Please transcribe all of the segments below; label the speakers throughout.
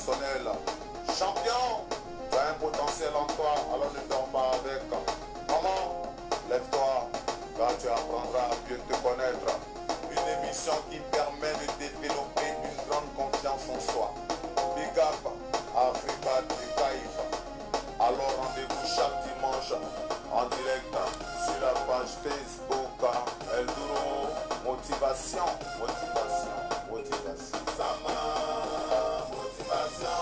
Speaker 1: personnel. Champion, tu as un potentiel en toi, alors ne dors pas avec. Maman, lève-toi, car tu apprendras à mieux te connaître. Une émission qui permet de développer une grande confiance en soi. Big up, Africa du Caïf. Alors rendez-vous chaque dimanche en direct sur la page Facebook El Duro Motivation. Motivation, motivation. Sama, motivation.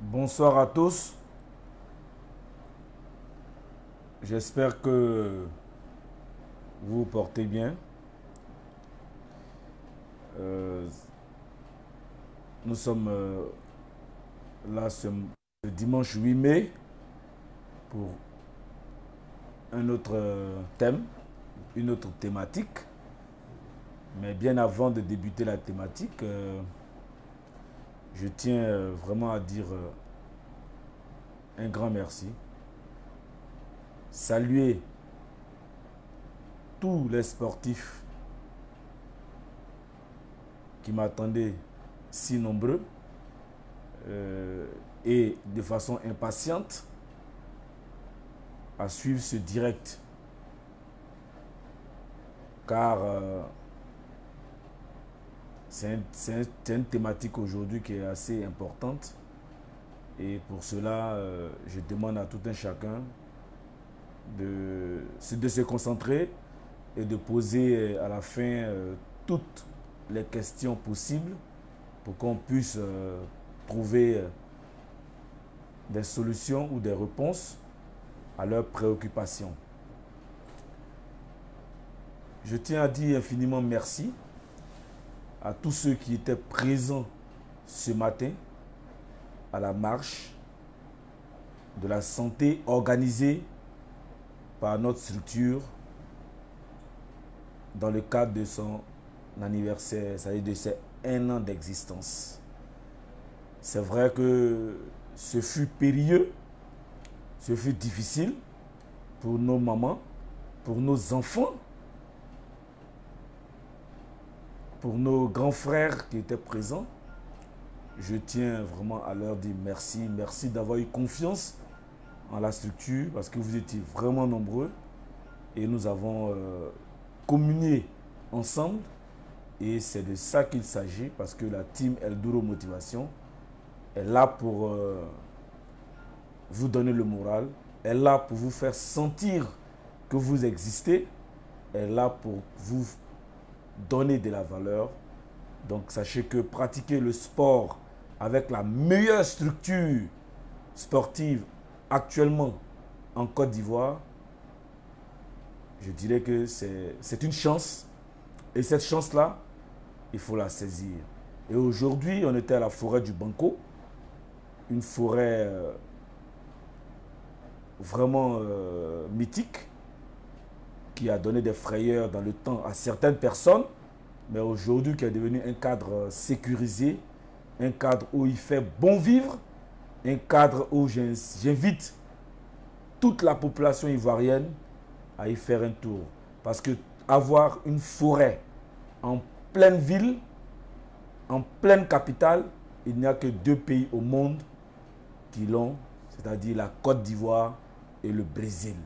Speaker 2: Bonsoir à tous. J'espère que vous vous portez bien. Nous sommes là ce dimanche 8 mai pour un autre thème, une autre thématique. Mais bien avant de débuter la thématique, je tiens vraiment à dire un grand merci. Saluer tous les sportifs qui m'attendaient si nombreux et de façon impatiente à suivre ce direct. Car c'est une thématique aujourd'hui qui est assez importante. Et pour cela, je demande à tout un chacun de se concentrer et de poser à la fin toutes les questions possibles pour qu'on puisse trouver des solutions ou des réponses à leurs préoccupations. Je tiens à dire infiniment merci à tous ceux qui étaient présents ce matin à la marche de la santé organisée par notre structure dans le cadre de son anniversaire, c'est-à-dire de ses 1 an d'existence. C'est vrai que ce fut périlleux, ce fut difficile pour nos mamans, pour nos enfants, pour nos grands frères qui étaient présents. Je tiens vraiment à leur dire merci. Merci d'avoir eu confiance en la structure parce que vous étiez vraiment nombreux et nous avons communié ensemble et c'est de ça qu'il s'agit parce que la team El Duro Motivation est là pour vous donner le moral, est là pour vous faire sentir que vous existez, est là pour vous donner de la valeur. Donc sachez que pratiquer le sport avec la meilleure structure sportive actuellement en Côte d'Ivoire, je dirais que c'est une chance. Et cette chance-là, il faut la saisir. Et aujourd'hui, on était à la forêt du Banco, une forêt vraiment mythique, qui a donné des frayeurs dans le temps à certaines personnes, mais aujourd'hui qui est devenu un cadre sécurisé, un cadre où il fait bon vivre, un cadre où j'invite toute la population ivoirienne à y faire un tour. Parce que avoir une forêt en pleine ville, en pleine capitale, il n'y a que 2 pays au monde qui l'ont, c'est-à-dire la Côte d'Ivoire et le Brésil.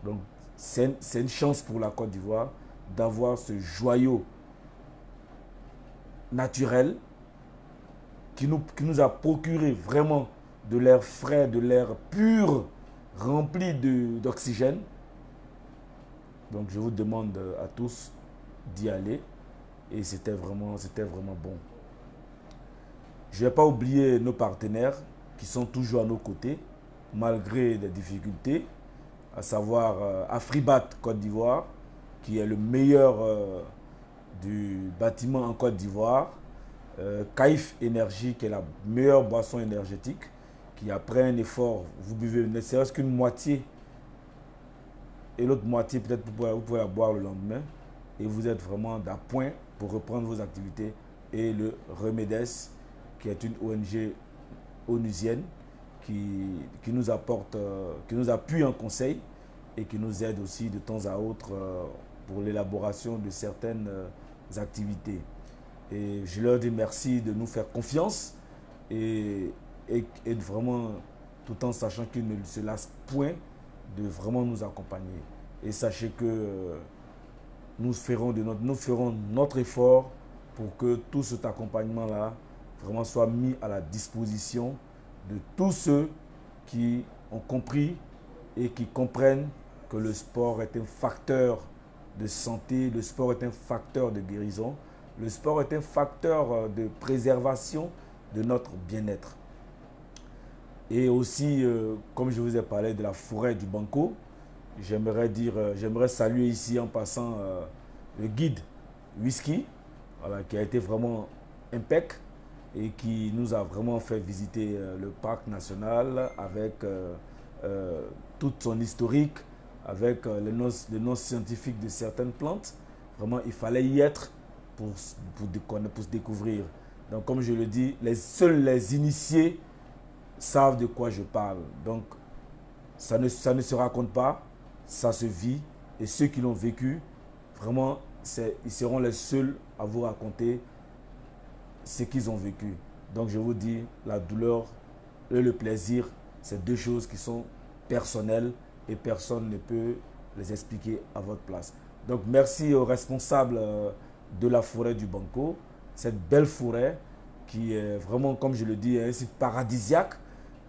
Speaker 2: Donc c'est une chance pour la Côte d'Ivoire d'avoir ce joyau naturel qui nous a procuré vraiment de l'air frais, de l'air pur, rempli d'oxygène. Donc je vous demande à tous d'y aller et c'était vraiment bon. Je ne vais pas oublier nos partenaires qui sont toujours à nos côtés malgré des difficultés, à savoir Afribat Côte d'Ivoire qui est le meilleur du bâtiment en Côte d'Ivoire, Caïf Énergie qui est la meilleure boisson énergétique qui après un effort, vous buvez ne serait-ce qu'une moitié et l'autre moitié peut-être vous pouvez la boire le lendemain et vous êtes vraiment d'appoint pour reprendre vos activités. Et le Remedes qui est une ONG onusienne qui nous apporte, qui nous appuie en conseil et qui nous aide aussi de temps à autre pour l'élaboration de certaines activités. Et je leur dis merci de nous faire confiance et vraiment, tout en sachant qu'ils ne se lassent point de vraiment nous accompagner. Et sachez que nous ferons notre effort pour que tout cet accompagnement-là vraiment soit mis à la disposition de tous ceux qui ont compris et qui comprennent que le sport est un facteur de santé, le sport est un facteur de guérison, le sport est un facteur de préservation de notre bien-être. Et aussi, comme je vous ai parlé de la forêt du Banco, j'aimerais saluer ici en passant le guide Whisky, voilà, qui a été vraiment impec et qui nous a vraiment fait visiter le parc national avec toute son historique, avec les noms scientifiques de certaines plantes. Vraiment, il fallait y être pour se découvrir. Donc, comme je le dis, seuls les initiés savent de quoi je parle. Donc, ça ne se raconte pas, ça se vit. Et ceux qui l'ont vécu, vraiment, ils seront les seuls à vous raconter ce qu'ils ont vécu. Donc, je vous dis, la douleur et le plaisir, c'est deux choses qui sont personnelles et personne ne peut les expliquer à votre place. Donc, merci aux responsables de la forêt du Banco, cette belle forêt qui est vraiment, comme je le dis, un site paradisiaque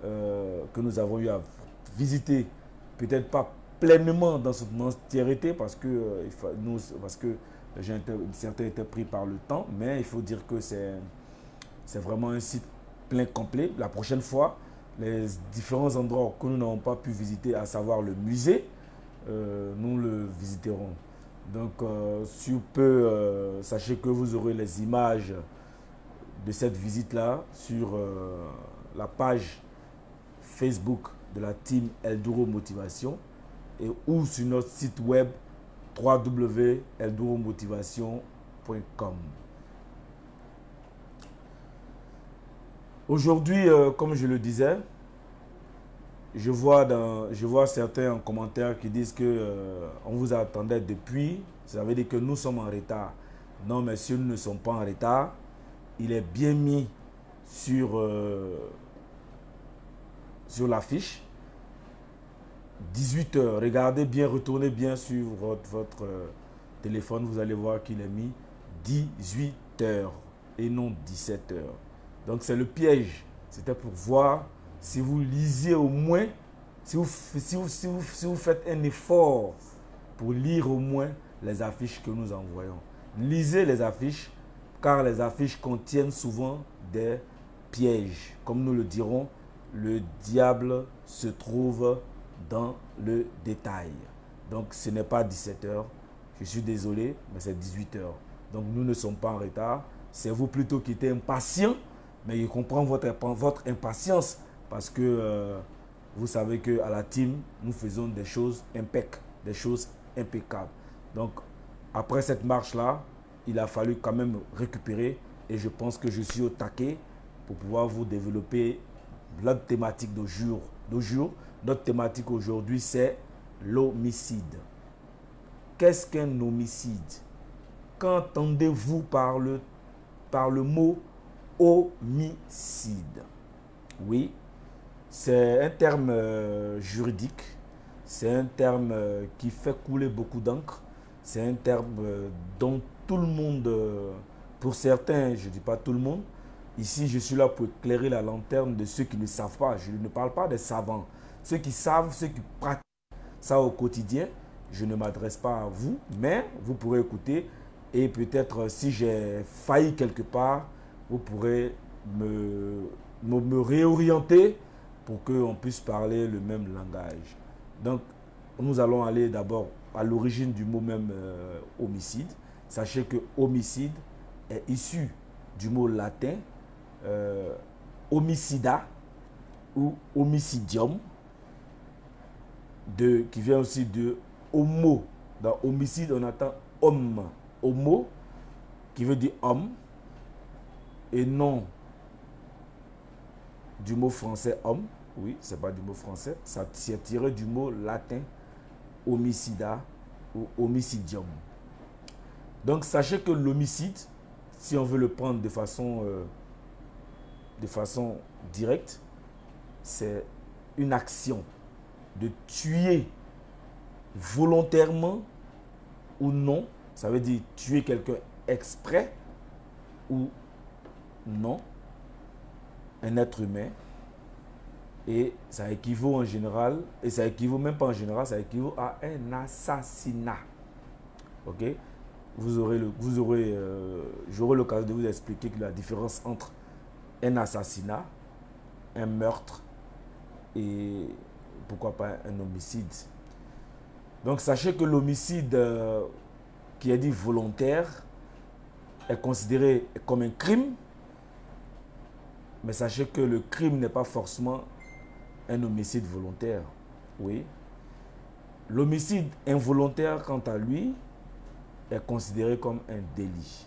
Speaker 2: que nous avons eu à visiter, peut-être pas pleinement dans son entièreté parce que certains étaient pris par le temps, mais il faut dire que c'est vraiment un site plein complet. La prochaine fois, les différents endroits que nous n'avons pas pu visiter, à savoir le musée, nous le visiterons. Donc, sur peu, sachez que vous aurez les images de cette visite-là sur la page Facebook de la team Elduro Motivation et ou sur notre site web www.eldoromotivation.com. Aujourd'hui, comme je le disais, je vois certains en commentaire qui disent que on vous attendait depuis. Ça veut dire que nous sommes en retard. Non, messieurs, nous ne sommes pas en retard. Il est bien mis sur l'affiche. 18 h. Regardez bien, retournez bien sur votre téléphone. Vous allez voir qu'il est mis 18 h et non 17 h. Donc c'est le piège. C'était pour voir si vous lisez au moins, si vous faites un effort pour lire au moins les affiches que nous envoyons. Lisez les affiches, car les affiches contiennent souvent des pièges. Comme nous le dirons, le diable se trouve dans le détail. Donc ce n'est pas 17 h. Je suis désolé, mais c'est 18 h. Donc nous ne sommes pas en retard. C'est vous plutôt qui êtes impatient, mais je comprends votre impatience parce que vous savez qu'à la team, nous faisons des choses impeccables. Donc après cette marche-là, il a fallu quand même récupérer et je pense que je suis au taquet pour pouvoir vous développer notre thématique d'aujourd'hui. Notre thématique aujourd'hui, c'est l'homicide. Qu'est-ce qu'un homicide? Qu'entendez-vous par le mot homicide? Oui, c'est un terme juridique, c'est un terme qui fait couler beaucoup d'encre, c'est un terme dont tout le monde, pour certains, je ne dis pas tout le monde, ici je suis là pour éclairer la lanterne de ceux qui ne savent pas, je ne parle pas des savants, ceux qui savent, ceux qui pratiquent ça au quotidien. Je ne m'adresse pas à vous, mais vous pourrez écouter et peut-être si j'ai failli quelque part, vous pourrez me réorienter pour qu'on puisse parler le même langage. Donc, nous allons aller d'abord à l'origine du mot même homicide. Sachez que homicide est issu du mot latin homicida ou homicidium, qui vient aussi de homo. Dans homicide, on attend homme. Homo, qui veut dire homme, et non du mot français homme Oui, ce n'est pas du mot français. Ça c'est tiré du mot latin homicida ou homicidium. Donc, sachez que l'homicide, si on veut le prendre de façon directe, c'est une action de tuer volontairement ou non. Ça veut dire tuer quelqu'un exprès ou non, un être humain. Et ça équivaut en général, et ça équivaut même pas en général, ça équivaut à un assassinat. Ok? J'aurai l'occasion de vous expliquer que la différence entre un assassinat, un meurtre et pourquoi pas un homicide. Donc sachez que l'homicide qui est dit volontaire est considéré comme un crime, mais sachez que le crime n'est pas forcément un homicide volontaire. Oui. L'homicide involontaire, quant à lui, est considéré comme un délit.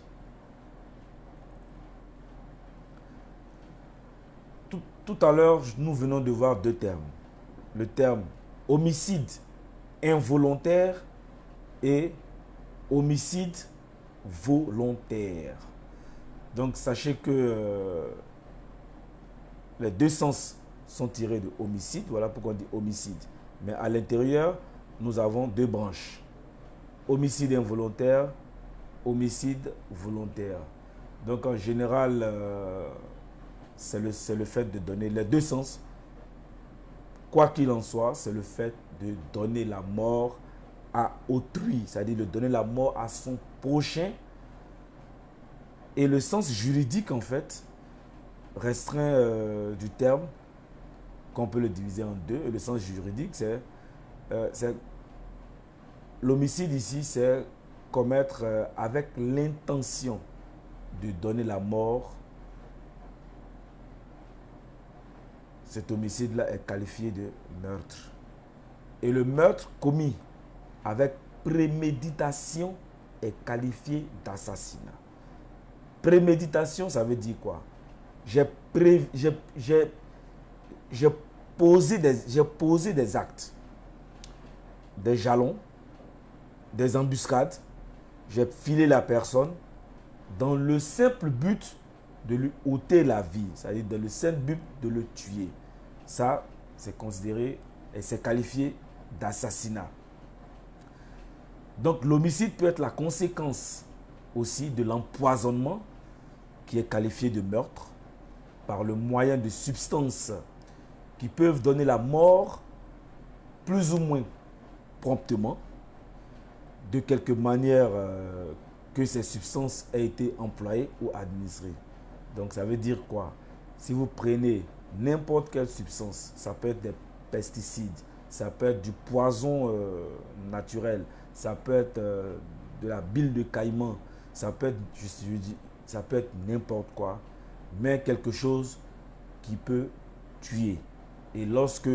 Speaker 2: Tout à l'heure, nous venons de voir deux termes. Le terme homicide involontaire et homicide volontaire. Donc, sachez que les deux sens sont tirés de homicide. Voilà pourquoi on dit homicide. Mais à l'intérieur, nous avons deux branches. Homicide involontaire, homicide volontaire. Donc, en général, c'est le fait de donner les deux sens. Quoi qu'il en soit, c'est le fait de donner la mort à autrui, c'est-à-dire de donner la mort à son prochain. Et le sens juridique, en fait, restreint du terme, qu'on peut le diviser en deux. Et le sens juridique, c'est l'homicide ici, c'est commettre avec l'intention de donner la mort. Cet homicide-là est qualifié de meurtre. Et le meurtre commis avec préméditation est qualifié d'assassinat. Préméditation, ça veut dire quoi? J'ai posé des actes, des jalons, des embuscades. J'ai filé la personne dans le simple but de lui ôter la vie, c'est-à-dire dans le simple but de le tuer. Ça, c'est considéré et c'est qualifié d'assassinat. Donc, l'homicide peut être la conséquence aussi de l'empoisonnement qui est qualifié de meurtre par le moyen de substances qui peuvent donner la mort plus ou moins promptement, de quelque manière que ces substances aient été employées ou administrées. Donc, ça veut dire quoi? Si vous prenez n'importe quelle substance, ça peut être des pesticides, ça peut être du poison naturel, ça peut être de la bile de caïman, ça peut être n'importe quoi, mais quelque chose qui peut tuer. Et lorsque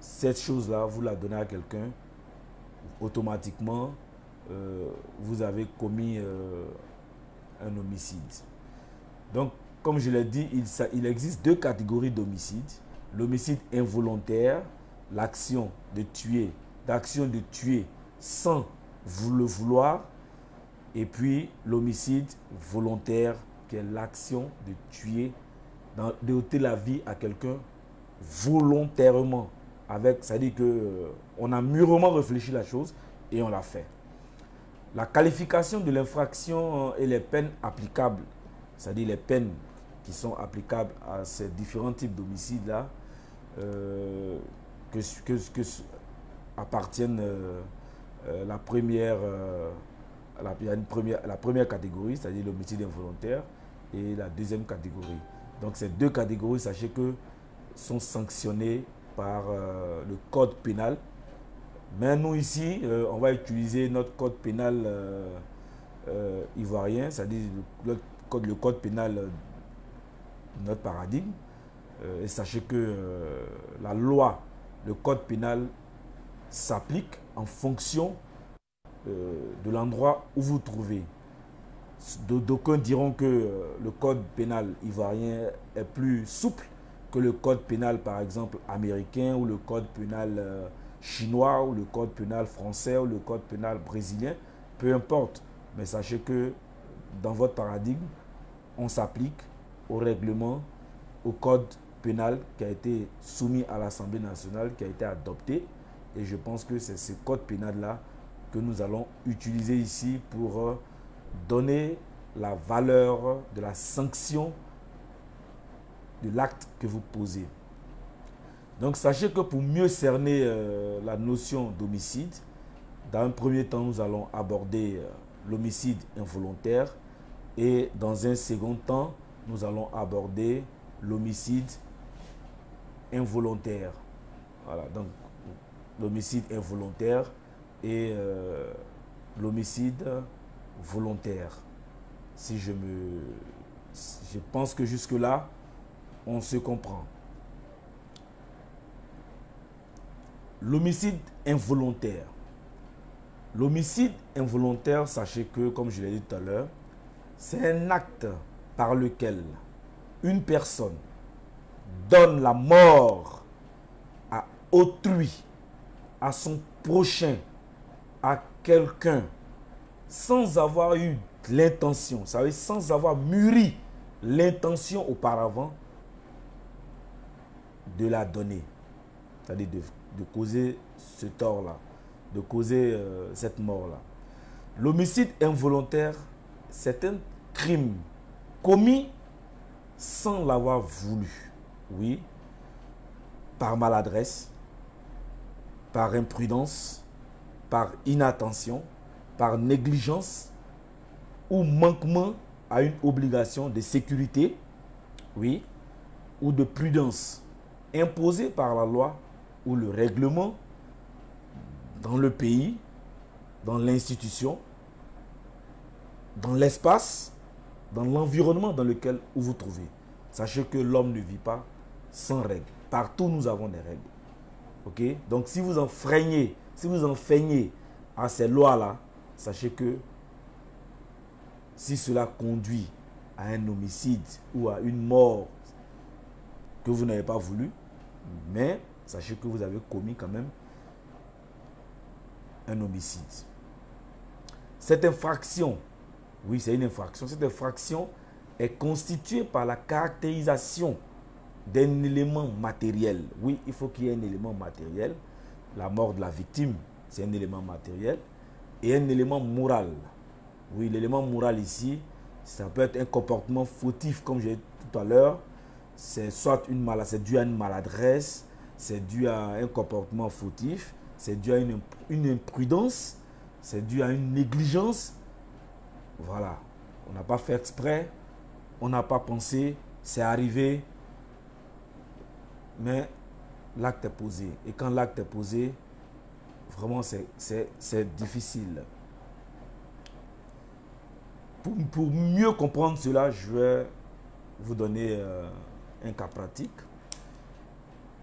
Speaker 2: cette chose-là, vous la donnez à quelqu'un, automatiquement, vous avez commis un homicide. Donc, comme je l'ai dit, il existe deux catégories d'homicide. L'homicide involontaire, l'action de tuer sans le vouloir. Et puis, l'homicide volontaire, qui est l'action de tuer, de ôter la vie à quelqu'un volontairement. C'est-à-dire qu'on a mûrement réfléchi la chose et on l'a fait. La qualification de l'infraction et les peines applicables, c'est-à-dire les peines qui sont applicables à ces différents types d'homicides-là, appartiennent la première catégorie, c'est-à-dire l'homicide involontaire, et la deuxième catégorie. Donc ces deux catégories, sachez que sont sanctionnées par le code pénal. Mais nous ici, on va utiliser notre code pénal ivoirien, c'est-à-dire le code pénal de notre paradigme. Et sachez que la loi, le code pénal s'applique en fonction de l'endroit où vous vous trouvez. D'aucuns diront que le code pénal ivoirien est plus souple que le code pénal, par exemple, américain, ou le code pénal chinois, ou le code pénal français, ou le code pénal brésilien, peu importe. Mais sachez que dans votre paradigme, on s'applique au règlement, au code pénal qui a été soumis à l'Assemblée nationale, qui a été adopté. Et je pense que c'est ce code pénal-là que nous allons utiliser ici pour donner la valeur de la sanction de l'acte que vous posez. Donc sachez que pour mieux cerner la notion d'homicide, dans un premier temps, nous allons aborder l'homicide involontaire et dans un second temps, nous allons aborder l'homicide involontaire. Voilà, donc l'homicide involontaire et l'homicide volontaire. Je pense que jusque-là, on se comprend. L'homicide involontaire. L'homicide involontaire, sachez que, comme je l'ai dit tout à l'heure, c'est un acte par lequel une personne donne la mort à autrui, à son prochain, à quelqu'un, sans avoir eu l'intention, vous savez, sans avoir mûri l'intention auparavant de la donner, c'est-à-dire de causer ce tort-là, de causer cette mort-là. L'homicide involontaire, c'est un crime commis sans l'avoir voulu, oui, par maladresse, par imprudence, par inattention, par négligence ou manquement à une obligation de sécurité, oui, ou de prudence imposée par la loi ou le règlement dans le pays, dans l'institution, dans l'espace, dans l'environnement dans lequel vous vous trouvez. Sachez que l'homme ne vit pas sans règles. Partout, nous avons des règles. Ok? Donc, si vous enfreignez à ces lois-là, sachez que si cela conduit à un homicide ou à une mort que vous n'avez pas voulu, mais sachez que vous avez commis quand même un homicide. Cette infraction, oui, c'est une infraction. Cette infraction est constituée par la caractérisation d'un élément matériel. Oui, il faut qu'il y ait un élément matériel. La mort de la victime, c'est un élément matériel. Et un élément moral. Oui, l'élément moral ici, ça peut être un comportement fautif, comme j'ai dit tout à l'heure. C'est soit c'est dû à une maladresse, c'est dû à un comportement fautif, c'est dû à une imprudence, c'est dû à une négligence. Voilà, on n'a pas fait exprès, on n'a pas pensé, c'est arrivé, mais l'acte est posé. Et quand l'acte est posé, vraiment c'est difficile. Pour mieux comprendre cela, je vais vous donner un cas pratique.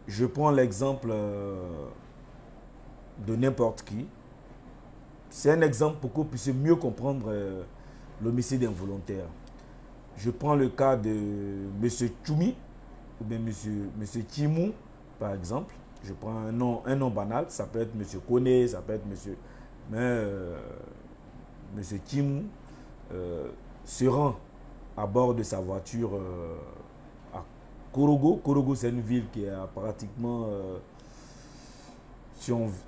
Speaker 2: Je prends l'exemple de n'importe qui. C'est un exemple pour que vous puissiez mieux comprendre l'homicide involontaire. Je prends le cas de M. Tchoumi ou bien M. Timou, par exemple. Je prends un nom banal, ça peut être M. Kone, ça peut être M. Timou se rend à bord de sa voiture à Korogo. Korogo, c'est une ville qui est à pratiquement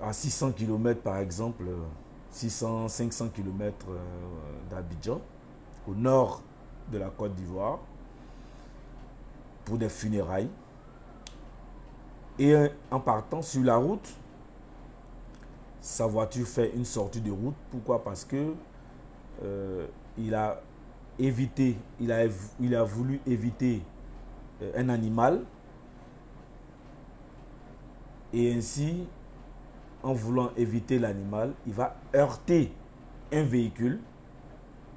Speaker 2: à 600 km par exemple, 500 km d'Abidjan, au nord de la Côte d'Ivoire, pour des funérailles. Et en partant sur la route, sa voiture fait une sortie de route. Pourquoi? Parce que il a voulu éviter un animal. Et ainsi, en voulant éviter l'animal, il va heurter un véhicule.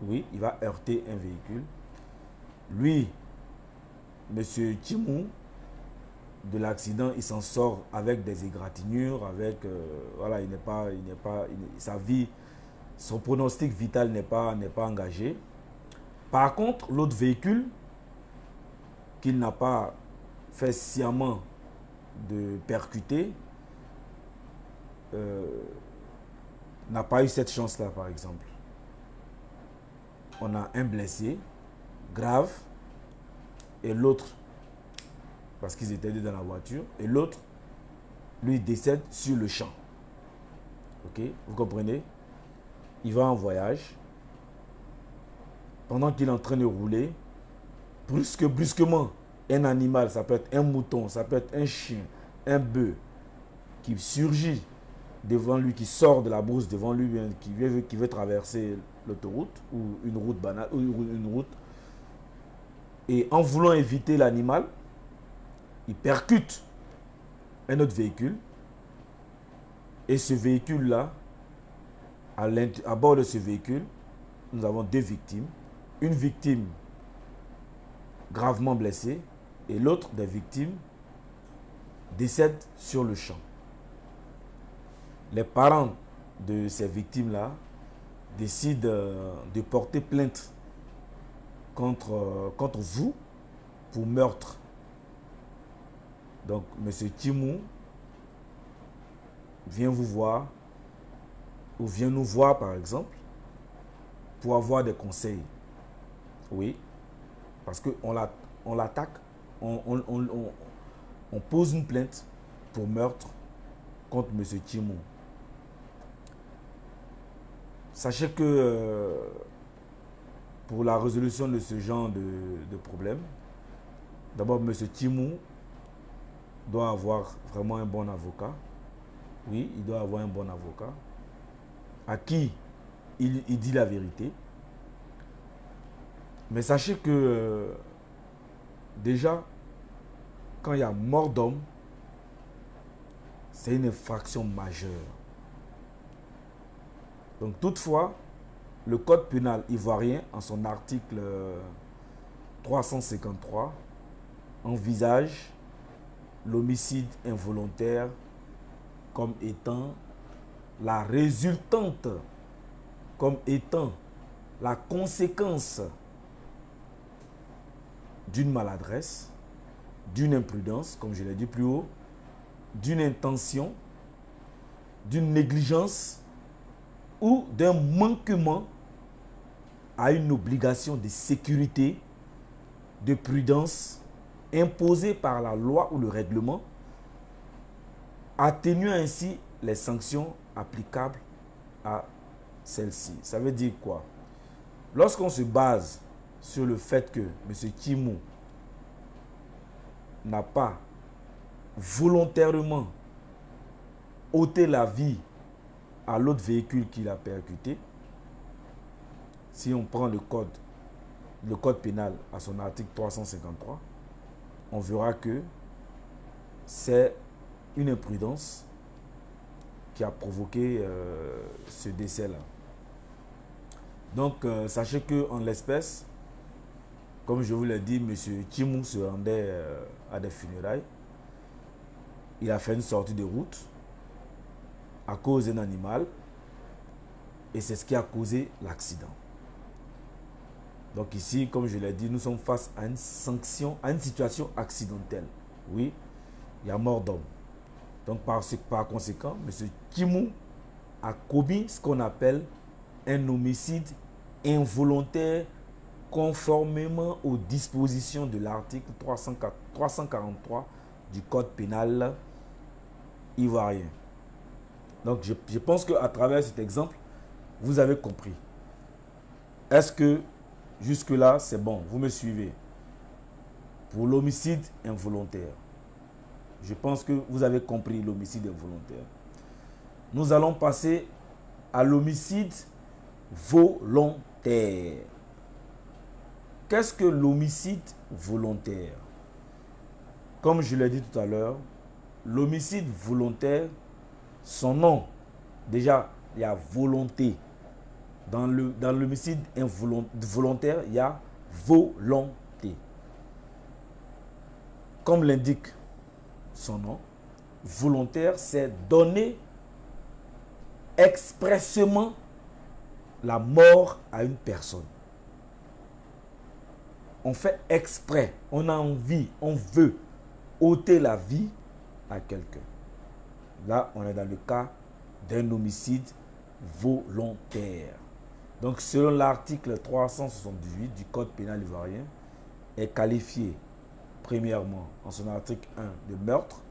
Speaker 2: Oui, il va heurter un véhicule. Lui, M. Timou, de l'accident, il s'en sort avec des égratignures, avec voilà, sa vie, son pronostic vital n'est pas engagé. Par contre, l'autre véhicule qu'il n'a pas fait sciemment de percuter n'a pas eu cette chance-là, par exemple. On a un blessé grave et l'autre, parce qu'ils étaient deux dans la voiture, et l'autre, lui, décède sur le champ. Ok, vous comprenez? Il va en voyage. Pendant qu'il est en train de rouler, brusquement, un animal, ça peut être un mouton, ça peut être un chien, un bœuf, qui surgit devant lui, qui sort de la brousse devant lui, qui veut traverser l'autoroute ou une route banale, ou une route. Et en voulant éviter l'animal, il percute un autre véhicule. Et ce véhicule-là, à bord de ce véhicule, nous avons deux victimes. Une victime gravement blessée et l'autre des victimes décède sur le champ. Les parents de ces victimes-là décident de porter plainte contre vous pour meurtre. Donc, M. Timou vient vous voir ou vient nous voir, par exemple, pour avoir des conseils. Oui, parce qu'on l'attaque, on pose une plainte pour meurtre contre M. Timou. Sachez que pour la résolution de ce genre de problème, d'abord M. Timou doit avoir vraiment un bon avocat. Oui, il doit avoir un bon avocat à qui il dit la vérité. Mais sachez que déjà, quand il y a mort d'homme, c'est une infraction majeure. Donc toutefois, le code pénal ivoirien, en son article 353, envisage l'homicide involontaire comme étant la résultante, comme étant la conséquence d'une maladresse, d'une imprudence, comme je l'ai dit plus haut, d'une intention, d'une négligence ou d'un manquement à une obligation de sécurité, de prudence imposée par la loi ou le règlement, atténuant ainsi les sanctions applicables à celle-ci. Ça veut dire quoi? Lorsqu'on se base sur le fait que M. Timou n'a pas volontairement ôté la vie à l'autre véhicule qu'il a percuté, si on prend le code pénal à son article 353, on verra que c'est une imprudence qui a provoqué ce décès-là. Donc, sachez qu'en l'espèce, comme je vous l'ai dit, M. Timou se rendait à des funérailles. Il a fait une sortie de route à cause d'un animal et c'est ce qui a causé l'accident. Donc ici, comme je l'ai dit, nous sommes face à une sanction, à une situation accidentelle. Oui, il y a mort d'homme. Donc par conséquent, M. Timou a commis ce qu'on appelle un homicide involontaire conformément aux dispositions de l'article 343 du code pénal ivoirien. Donc je pense qu'à travers cet exemple, vous avez compris. Est-ce que jusque-là, c'est bon? Vous me suivez? Pour l'homicide involontaire, je pense que vous avez compris l'homicide involontaire. Nous allons passer à l'homicide volontaire. Qu'est-ce que l'homicide volontaire? Comme je l'ai dit tout à l'heure, l'homicide volontaire, son nom, déjà, il y a volonté. Dans l'homicide volontaire, il y a volonté. Comme l'indique son nom, volontaire, c'est donner expressément la mort à une personne. On fait exprès, on a envie, on veut ôter la vie à quelqu'un. Là, on est dans le cas d'un homicide volontaire. Donc, selon l'article 378 du Code pénal ivoirien, est qualifié, premièrement, en son article 1, de meurtre,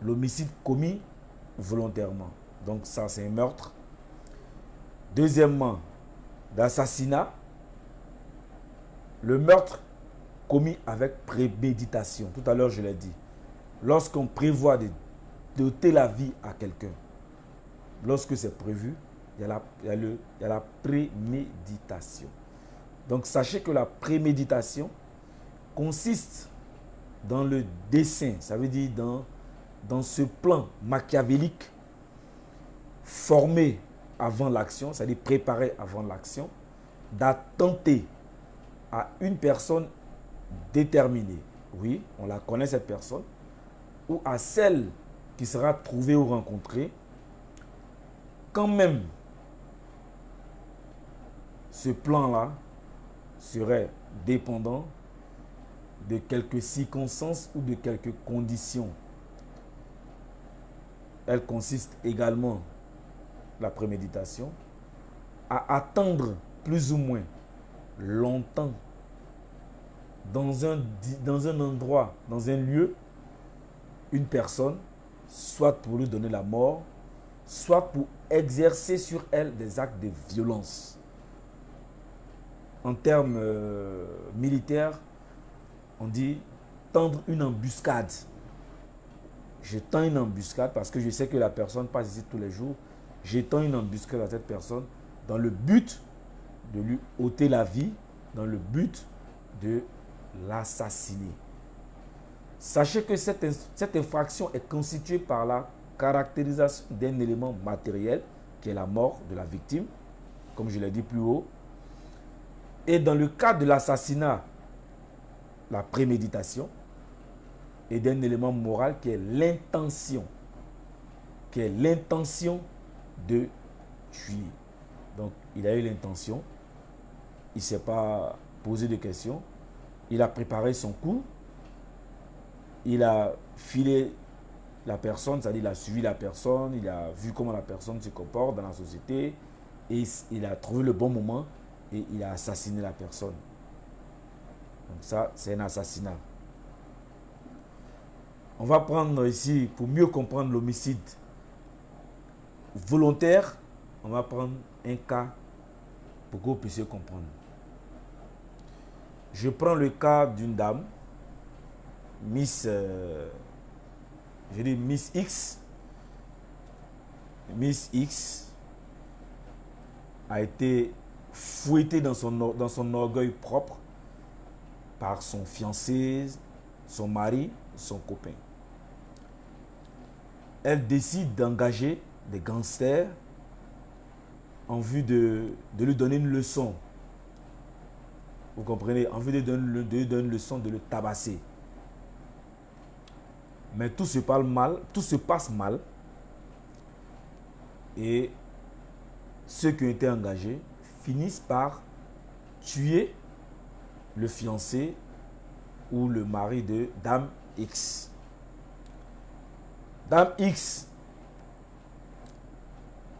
Speaker 2: l'homicide commis volontairement. Donc, ça, c'est un meurtre. Deuxièmement, d'assassinat, le meurtre commis avec préméditation. Tout à l'heure, je l'ai dit. Lorsqu'on prévoit de ôter la vie à quelqu'un, lorsque c'est prévu, il y a la préméditation. Donc, sachez que la préméditation consiste dans le dessein, ça veut dire dans ce plan machiavélique formé avant l'action, c'est-à-dire préparé avant l'action, d'attenter à une personne déterminée. Oui, on la connaît cette personne, ou à celle qui sera trouvée ou rencontrée, quand même ce plan-là serait dépendant de quelques circonstances ou de quelques conditions. Elle consiste également, la préméditation, à attendre plus ou moins longtemps dans un endroit, dans un lieu, une personne, soit pour lui donner la mort, soit pour exercer sur elle des actes de violence. En termes militaires, on dit tendre une embuscade. Je tends une embuscade parce que je sais que la personne passe ici tous les jours. Je tends une embuscade à cette personne dans le but de lui ôter la vie, dans le but de l'assassiner. Sachez que cette infraction est constituée par la caractérisation d'un élément matériel qui est la mort de la victime, comme je l'ai dit plus haut. Et dans le cas de l'assassinat, la préméditation, et d'un élément moral qui est l'intention. Qui est l'intention de tuer. Donc, il a eu l'intention. Il ne s'est pas posé de questions. Il a préparé son coup. Il a filé la personne, c'est-à-dire il a suivi la personne. Il a vu comment la personne se comporte dans la société. Et il a trouvé le bon moment et il a assassiné la personne. Donc ça, c'est un assassinat. On va prendre ici, pour mieux comprendre l'homicide volontaire, on va prendre un cas pour que vous puissiez comprendre. Je prends le cas d'une dame, Miss X. Miss X a été fouettée dans son orgueil propre par son fiancé, son mari, son copain. Elle décide d'engager des gangsters en vue de lui donner une leçon. Vous comprenez? En vue de lui donner une leçon, de le tabasser. Mais tout se passe mal. Et ceux qui ont été engagés finissent par tuer le fiancé ou le mari de Dame X. Dame X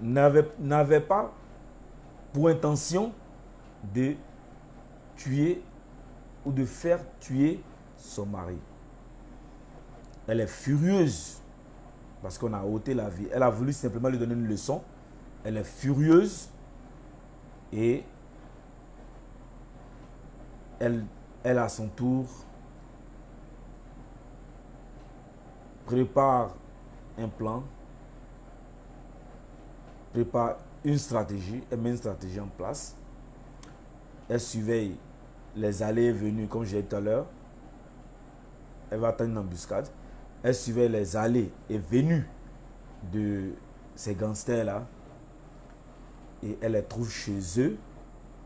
Speaker 2: n'avait pas pour intention de tuer ou de faire tuer son mari. Elle est furieuse parce qu'on a ôté la vie. Elle a voulu simplement lui donner une leçon. Elle est furieuse et elle à son tour prépare un plan, prépare une stratégie, elle met une stratégie en place. Elle surveille les allées et venues, comme j'ai dit tout à l'heure. Elle va attendre une embuscade. Elle surveille les allées et venues de ces gangsters-là. Et elle les trouve chez eux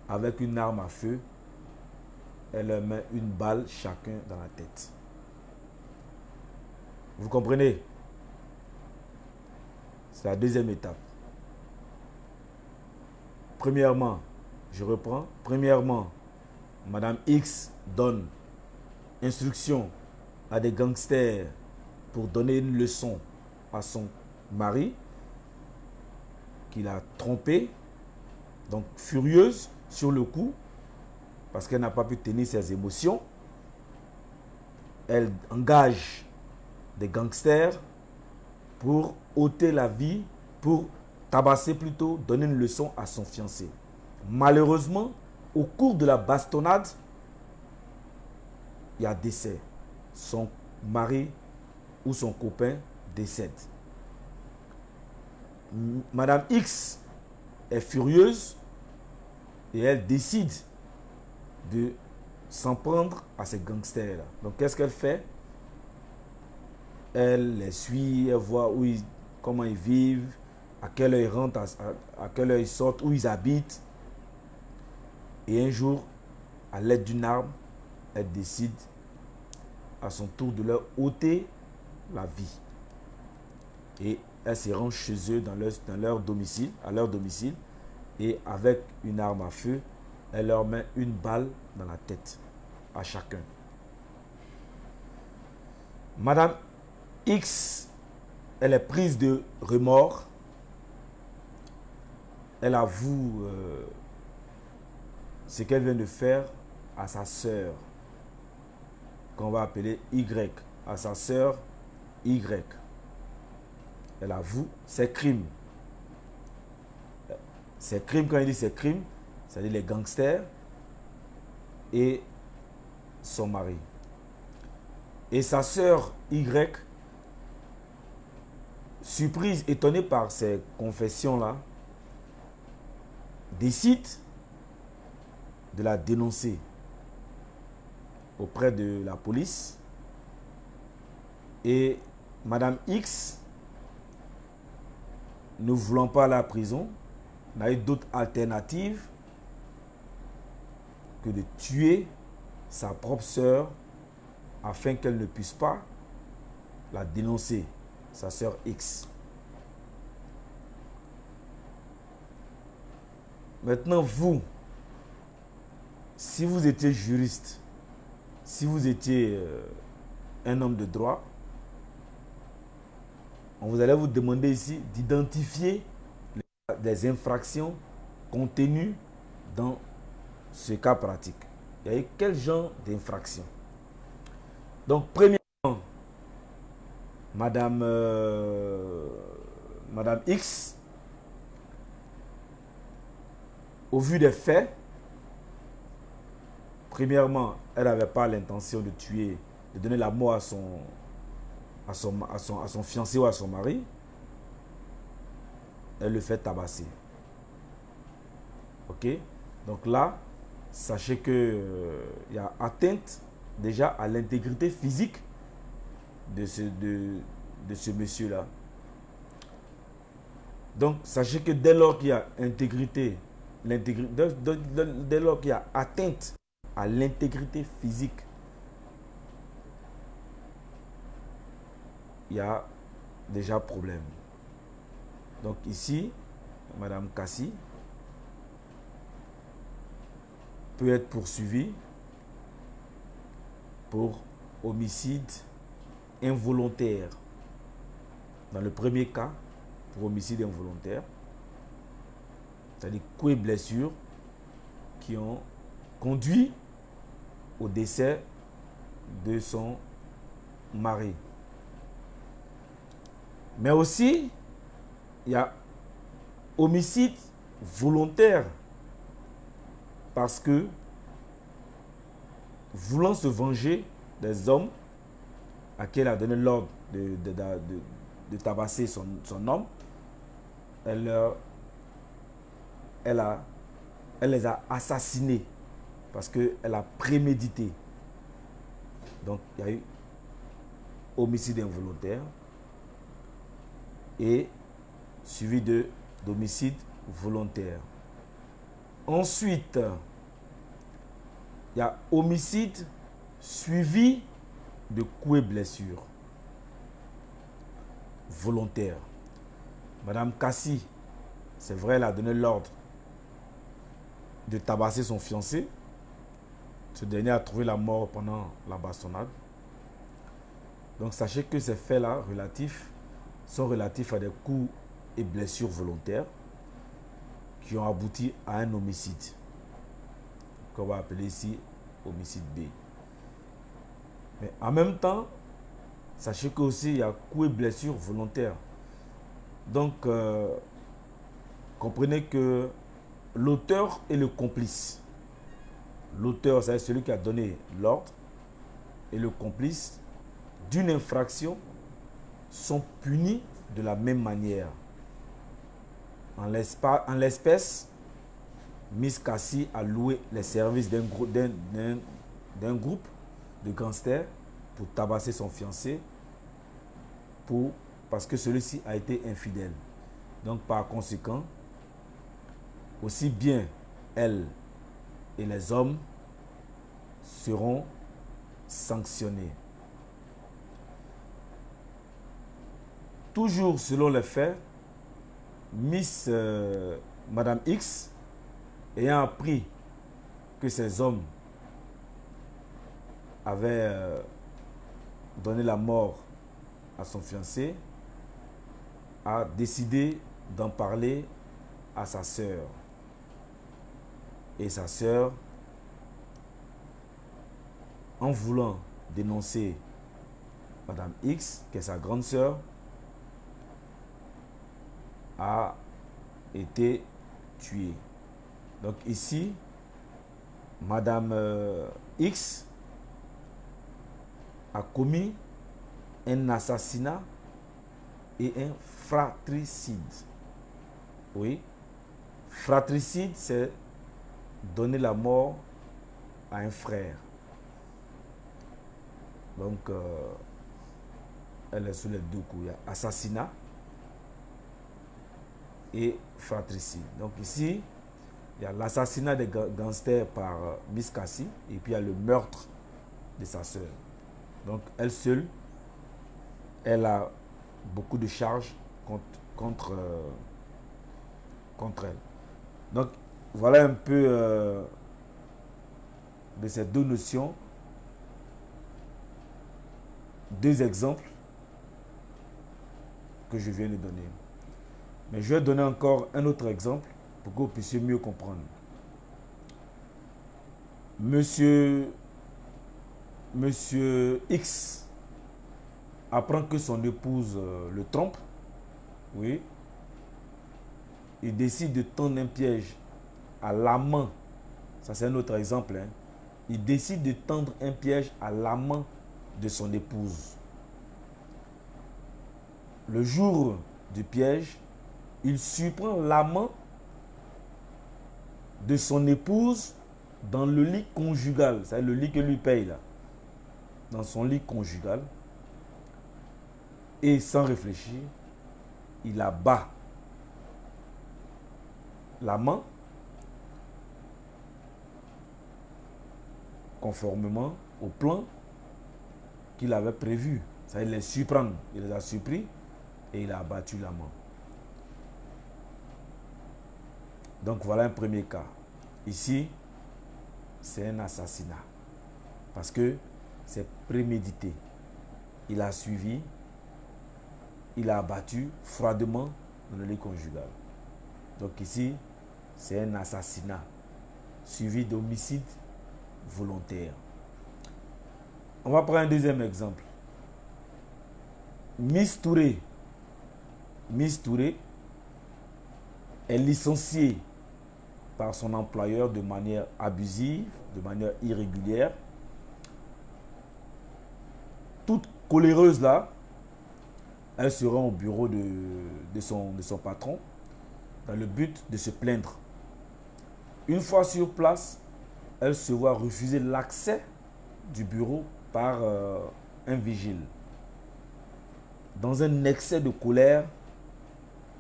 Speaker 2: avec une arme à feu. Elle leur met une balle chacun dans la tête. Vous comprenez? C'est la deuxième étape. Premièrement, je reprends. Premièrement, Madame X donne instruction à des gangsters pour donner une leçon à son mari qu'il a trompé. Donc furieuse sur le coup parce qu'elle n'a pas pu tenir ses émotions. Elle engage des gangsters pour ôter la vie, pour tabasser plutôt, donner une leçon à son fiancé. Malheureusement, au cours de la bastonnade, il y a décès. Son mari ou son copain décède. Madame X est furieuse et elle décide de s'en prendre à ces gangsters-là. Donc, qu'est-ce qu'elle fait? Elle les suit, elle voit comment ils vivent, à quelle heure ils rentrent, à quelle heure ils sortent, où ils habitent. Et un jour, à l'aide d'une arme, elle décide à son tour de leur ôter la vie. Et elle se rend chez eux dans leur domicile, à leur domicile, et avec une arme à feu, elle leur met une balle dans la tête à chacun. Madame X, elle est prise de remords. Elle avoue ce qu'elle vient de faire à sa sœur, qu'on va appeler Y, à sa sœur Y. Elle avoue ses crimes. Ses crimes, quand il dit ses crimes, c'est-à-dire les gangsters et son mari. Et sa sœur Y, surprise, étonnée par ces confessions-là, décide de la dénoncer auprès de la police. Et Madame X, ne voulant pas aller à la prison, n'a eu d'autre alternative que de tuer sa propre sœur afin qu'elle ne puisse pas la dénoncer, sa sœur X. Maintenant, vous, si vous étiez juriste, si vous étiez un homme de droit, on vous allait vous demander ici d'identifier les infractions contenues dans ce cas pratique. Il y a eu quel genre d'infraction? Donc, premièrement, Madame X, au vu des faits, premièrement, elle n'avait pas l'intention de tuer, de donner la mort à son fiancé ou à son mari. Elle le fait tabasser. Ok? Donc là, sachez que il y a atteinte déjà à l'intégrité physique de ce monsieur-là. Donc, sachez que dès lors qu'il y a dès lors qu'il y a atteinte à l'intégrité physique, il y a déjà problème. Donc ici, Madame Kassi peut être poursuivie pour homicide involontaire. Dans le premier cas, pour homicide involontaire, c'est-à-dire coups et blessures qui ont conduit au décès de son mari. Mais aussi, il y a homicide volontaire parce que, voulant se venger des hommes à qui elle a donné l'ordre de tabasser son homme, elle les a assassinés parce qu'elle a prémédité. Donc, il y a eu homicide involontaire et suivi d'homicide volontaire. Ensuite, il y a homicide suivi de coups et blessures volontaires. Madame Kassi, c'est vrai, elle a donné l'ordre de tabasser son fiancé. Ce dernier a trouvé la mort pendant la bastonnade. Donc sachez que ces faits-là sont relatifs à des coups et blessures volontaires qui ont abouti à un homicide, qu'on va appeler ici homicide B. Mais en même temps, sachez que aussi il y a coups et blessures volontaires. Donc, comprenez que l'auteur et le complice. L'auteur, c'est celui qui a donné l'ordre, et le complice d'une infraction sont punis de la même manière. En l'espèce, Miss Cassie a loué les services d'un groupe de gangsters pour tabasser son fiancé parce que celui-ci a été infidèle. Donc par conséquent, aussi bien elle et les hommes seront sanctionnés. Toujours selon les faits, Madame X, ayant appris que ces hommes avaient donné la mort à son fiancé, a décidé d'en parler à sa sœur. Et sa sœur, en voulant dénoncer Madame X, qui est sa grande sœur, a été tuée. Donc ici, Madame X a commis un assassinat et un fratricide. Oui. Fratricide, c'est donner la mort à un frère. Donc, elle est sous les deux coups. Il y a assassinat et fratricide. Donc ici, il y a l'assassinat des gangsters par Miss Cassie et puis il y a le meurtre de sa sœur. Donc elle seule, elle a beaucoup de charges contre elle. Donc voilà un peu de ces deux notions, deux exemples que je viens de donner. Mais je vais donner encore un autre exemple pour que vous puissiez mieux comprendre. Monsieur X apprend que son épouse le trompe. Oui. Il décide de tendre un piège à l'amant. Ça, c'est un autre exemple. Hein. Il décide de tendre un piège à l'amant de son épouse. Le jour du piège, il surprend l'amant de son épouse dans le lit conjugal. C'est le lit que lui paye là. Dans son lit conjugal. Et sans réfléchir, il abat l'amant conformément au plan qu'il avait prévu. Ça, il les surprend. Il les a surpris et il a abattu l'amant. Donc voilà un premier cas. Ici, c'est un assassinat. Parce que c'est prémédité. Il a suivi, il a abattu froidement dans le lit conjugal. Donc ici, c'est un assassinat suivi d'homicide volontaire. On va prendre un deuxième exemple. Miss Touré est licenciée par son employeur de manière abusive, de manière irrégulière. Toute coléreuse là, elle se rend au bureau de son patron dans le but de se plaindre. Une fois sur place, elle se voit refuser l'accès du bureau par un vigile. Dans un excès de colère,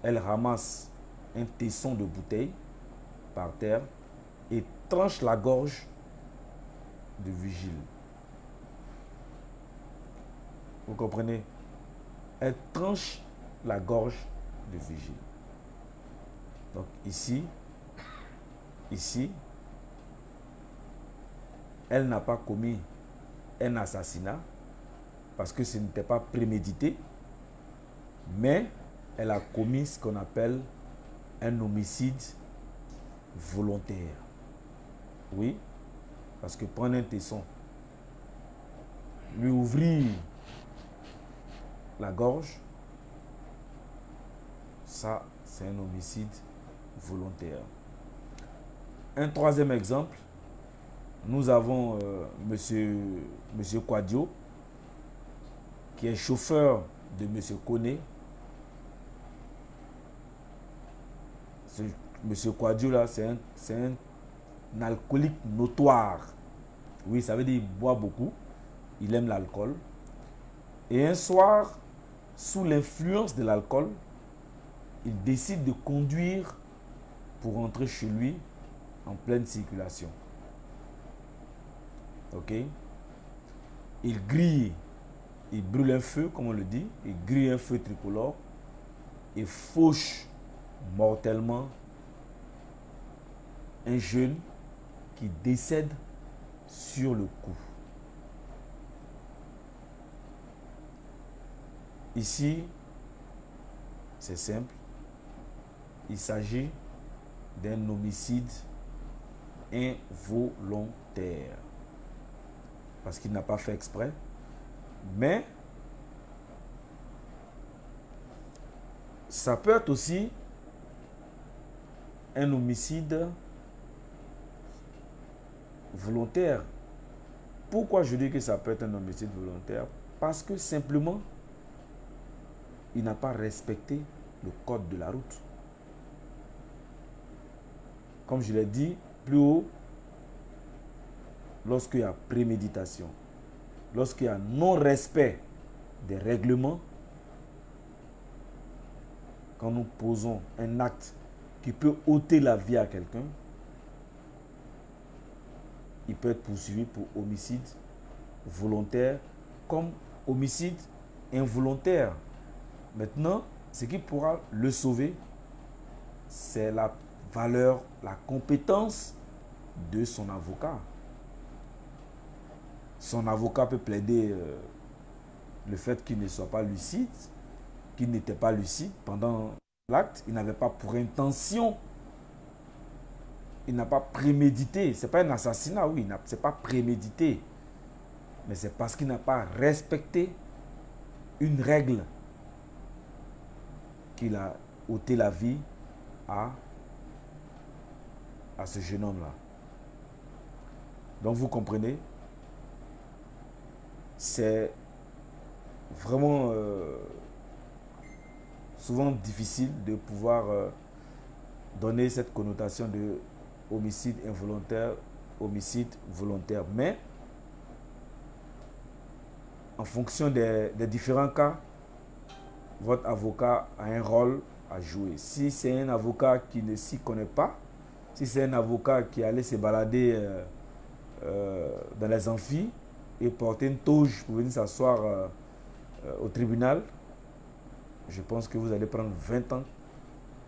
Speaker 2: elle ramasse un tesson de bouteille par terre et tranche la gorge du vigile. Vous comprenez? Elle tranche la gorge du vigile. Donc ici, elle n'a pas commis un assassinat, parce que ce n'était pas prémédité, mais elle a commis ce qu'on appelle un homicide volontaire. Oui, parce que prendre un tesson, lui ouvrir la gorge, ça, c'est un homicide volontaire. Un troisième exemple, nous avons monsieur Kouadio, qui est chauffeur de monsieur Koné. Monsieur Kouadio, là, c'est un alcoolique notoire. Oui, ça veut dire qu'il boit beaucoup, il aime l'alcool. Et un soir, sous l'influence de l'alcool, il décide de conduire pour rentrer chez lui en pleine circulation. Ok? Il grille, il brûle un feu, comme on le dit, il grille un feu tricolore et fauche mortellement un jeune qui décède sur le coup. Ici, c'est simple. Il s'agit d'un homicide involontaire. Parce qu'il n'a pas fait exprès. Mais ça peut être aussi un homicide volontaire. Pourquoi je dis que ça peut être un homicide volontaire? Parce que simplement, il n'a pas respecté le code de la route. Comme je l'ai dit plus haut, lorsqu'il y a préméditation, lorsqu'il y a non-respect des règlements, quand nous posons un acte qui peut ôter la vie à quelqu'un, il peut être poursuivi pour homicide volontaire comme homicide involontaire. Maintenant, ce qui pourra le sauver, c'est la valeur, la compétence de son avocat. Son avocat peut plaider le fait qu'il ne soit pas lucide, qu'il n'était pas lucide pendant l'acte, il n'avait pas pour intention, il n'a pas prémédité. Ce n'est pas un assassinat, oui, ce n'est pas prémédité. Mais c'est parce qu'il n'a pas respecté une règle qu'il a ôté la vie à ce jeune homme-là. Donc vous comprenez, c'est vraiment souvent difficile de pouvoir donner cette connotation de homicide involontaire, homicide volontaire. Mais en fonction des différents cas, votre avocat a un rôle à jouer. Si c'est un avocat qui ne s'y connaît pas, si c'est un avocat qui allait se balader dans les amphis et porter une toge pour venir s'asseoir au tribunal, je pense que vous allez prendre 20 ans,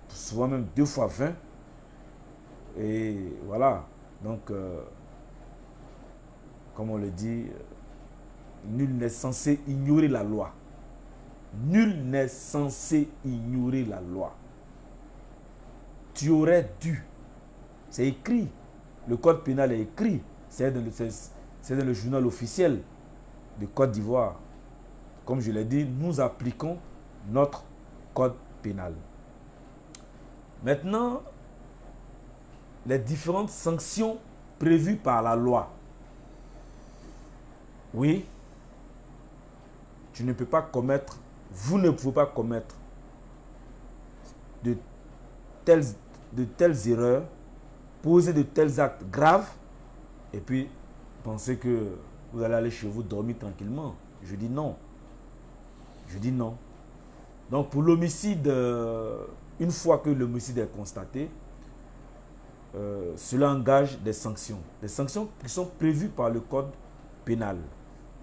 Speaker 2: souvent même 2 fois 20. Et voilà. Donc, comme on le dit, nul n'est censé ignorer la loi. Nul n'est censé ignorer la loi. Tu aurais dû. C'est écrit. Le code pénal est écrit. C'est dans le journal officiel de Côte d'Ivoire. Comme je l'ai dit, nous appliquons notre code pénal. Maintenant, les différentes sanctions prévues par la loi. Oui, tu ne peux pas commettre, vous ne pouvez pas commettre de telles erreurs, poser de tels actes graves, et puis penser que vous allez aller chez vous dormir tranquillement. Je dis non. Je dis non. Donc pour l'homicide, une fois que l'homicide est constaté, cela engage des sanctions qui sont prévues par le code pénal.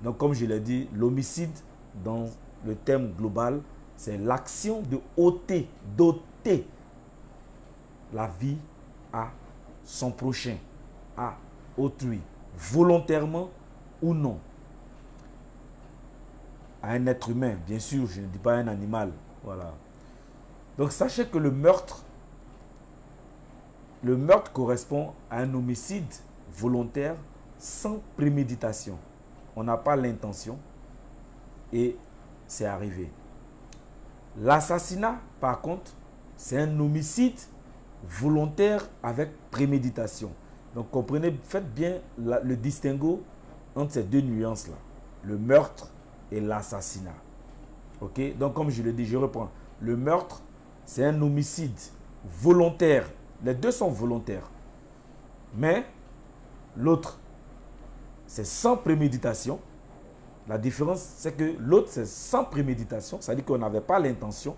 Speaker 2: Donc comme je l'ai dit, l'homicide dans le terme global, c'est l'action de ôter, d'ôter la vie à son prochain, à autrui, volontairement ou non. à un être humain. Bien sûr, je ne dis pas un animal. Voilà. Donc sachez que le meurtre correspond à un homicide volontaire sans préméditation. On n'a pas l'intention et c'est arrivé. L'assassinat, par contre, c'est un homicide volontaire avec préméditation. Donc comprenez, faites bien le distinguo entre ces deux nuances-là. Le meurtre et l'assassinat. Ok? Donc comme je le dis, je reprends. Le meurtre, c'est un homicide volontaire. Les deux sont volontaires. Mais l'autre, c'est sans préméditation. La différence, c'est que l'autre, c'est sans préméditation. C'est-à-dire qu'on n'avait pas l'intention.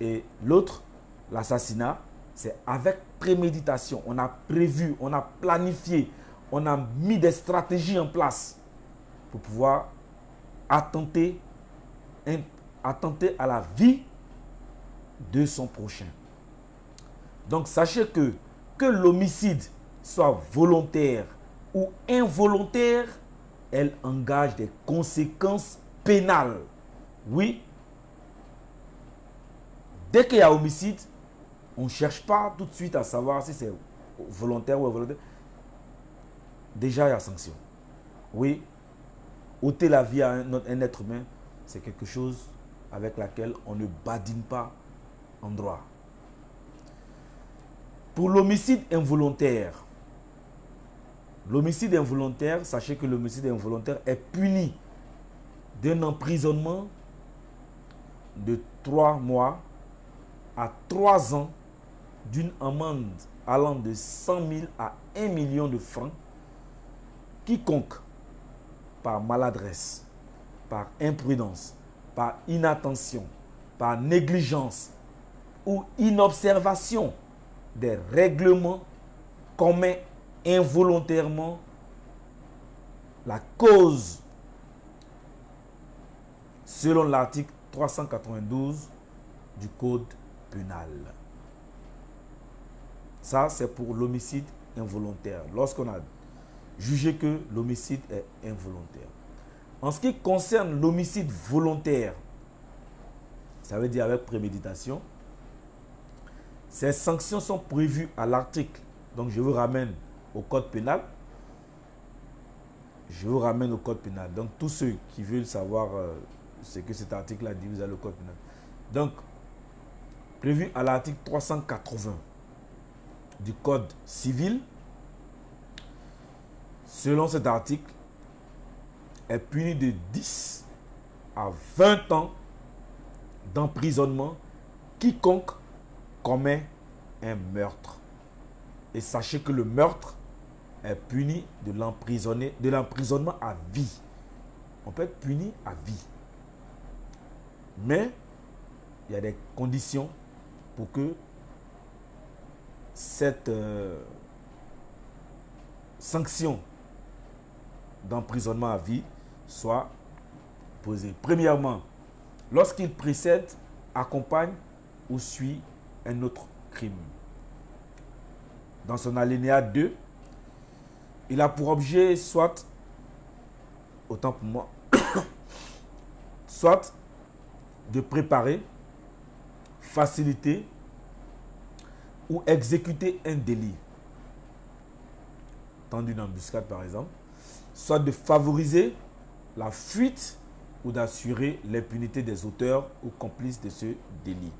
Speaker 2: Et l'autre, l'assassinat, c'est avec préméditation. On a prévu, on a planifié, on a mis des stratégies en place pour pouvoir attenter à la vie de son prochain. Donc sachez que l'homicide soit volontaire ou involontaire, elle engage des conséquences pénales. Oui, dès qu'il y a homicide, on ne cherche pas tout de suite à savoir si c'est volontaire ou involontaire. Déjà, il y a sanction. Oui, ôter la vie à un être humain, c'est quelque chose avec laquelle on ne badine pas en droit. Pour l'homicide involontaire, sachez que l'homicide involontaire est puni d'un emprisonnement de 3 mois à 3 ans, d'une amende allant de 100 000 à 1 million de francs, quiconque, par maladresse, par imprudence, par inattention, par négligence ou inobservation des règlements, commet involontairement la cause selon l'article 392 du Code pénal. Ça, c'est pour l'homicide involontaire. Lorsqu'on a jugé que l'homicide est involontaire. En ce qui concerne l'homicide volontaire, ça veut dire avec préméditation, ces sanctions sont prévues à l'article. Donc, je vous ramène au Code pénal. Donc, tous ceux qui veulent savoir ce que cet article-là dit, vous avez le Code pénal. Donc, prévu à l'article 380 du Code civil, selon cet article, est puni de 10 à 20 ans d'emprisonnement quiconque commet un meurtre. Et sachez que le meurtre est puni de l'emprisonnement à vie. On peut être puni à vie. Mais il y a des conditions pour que cette sanction d'emprisonnement à vie soit posée. Premièrement, lorsqu'il précède, accompagne ou suit un autre crime. Dans son alinéa 2, il a pour objet soit, autant pour moi, soit de préparer, faciliter ou exécuter un délit, tendu une embuscade par exemple, soit de favoriser la fuite ou d'assurer l'impunité des auteurs ou complices de ce délit.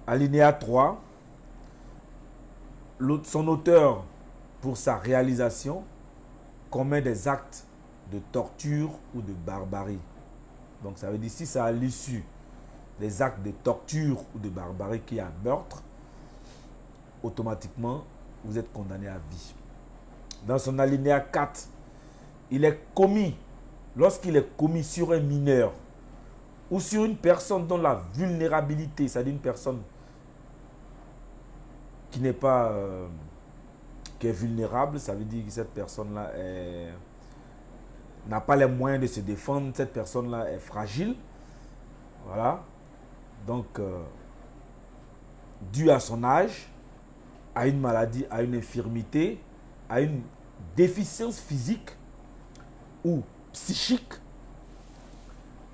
Speaker 2: Alinéa 3, son auteur, pour sa réalisation, commet des actes de torture ou de barbarie. Donc ça veut dire, si c'est à l'issue des actes de torture ou de barbarie qu'il y a un meurtre, automatiquement, vous êtes condamné à vie. Dans son alinéa 4, il est commis, lorsqu'il est commis sur un mineur ou sur une personne dont la vulnérabilité, c'est-à-dire une personne qui n'est pas qui est vulnérable, ça veut dire que cette personne-là n'a pas les moyens de se défendre, cette personne-là est fragile. Voilà. Donc, dû à son âge, à une maladie, à une infirmité, à une déficience physique ou psychique,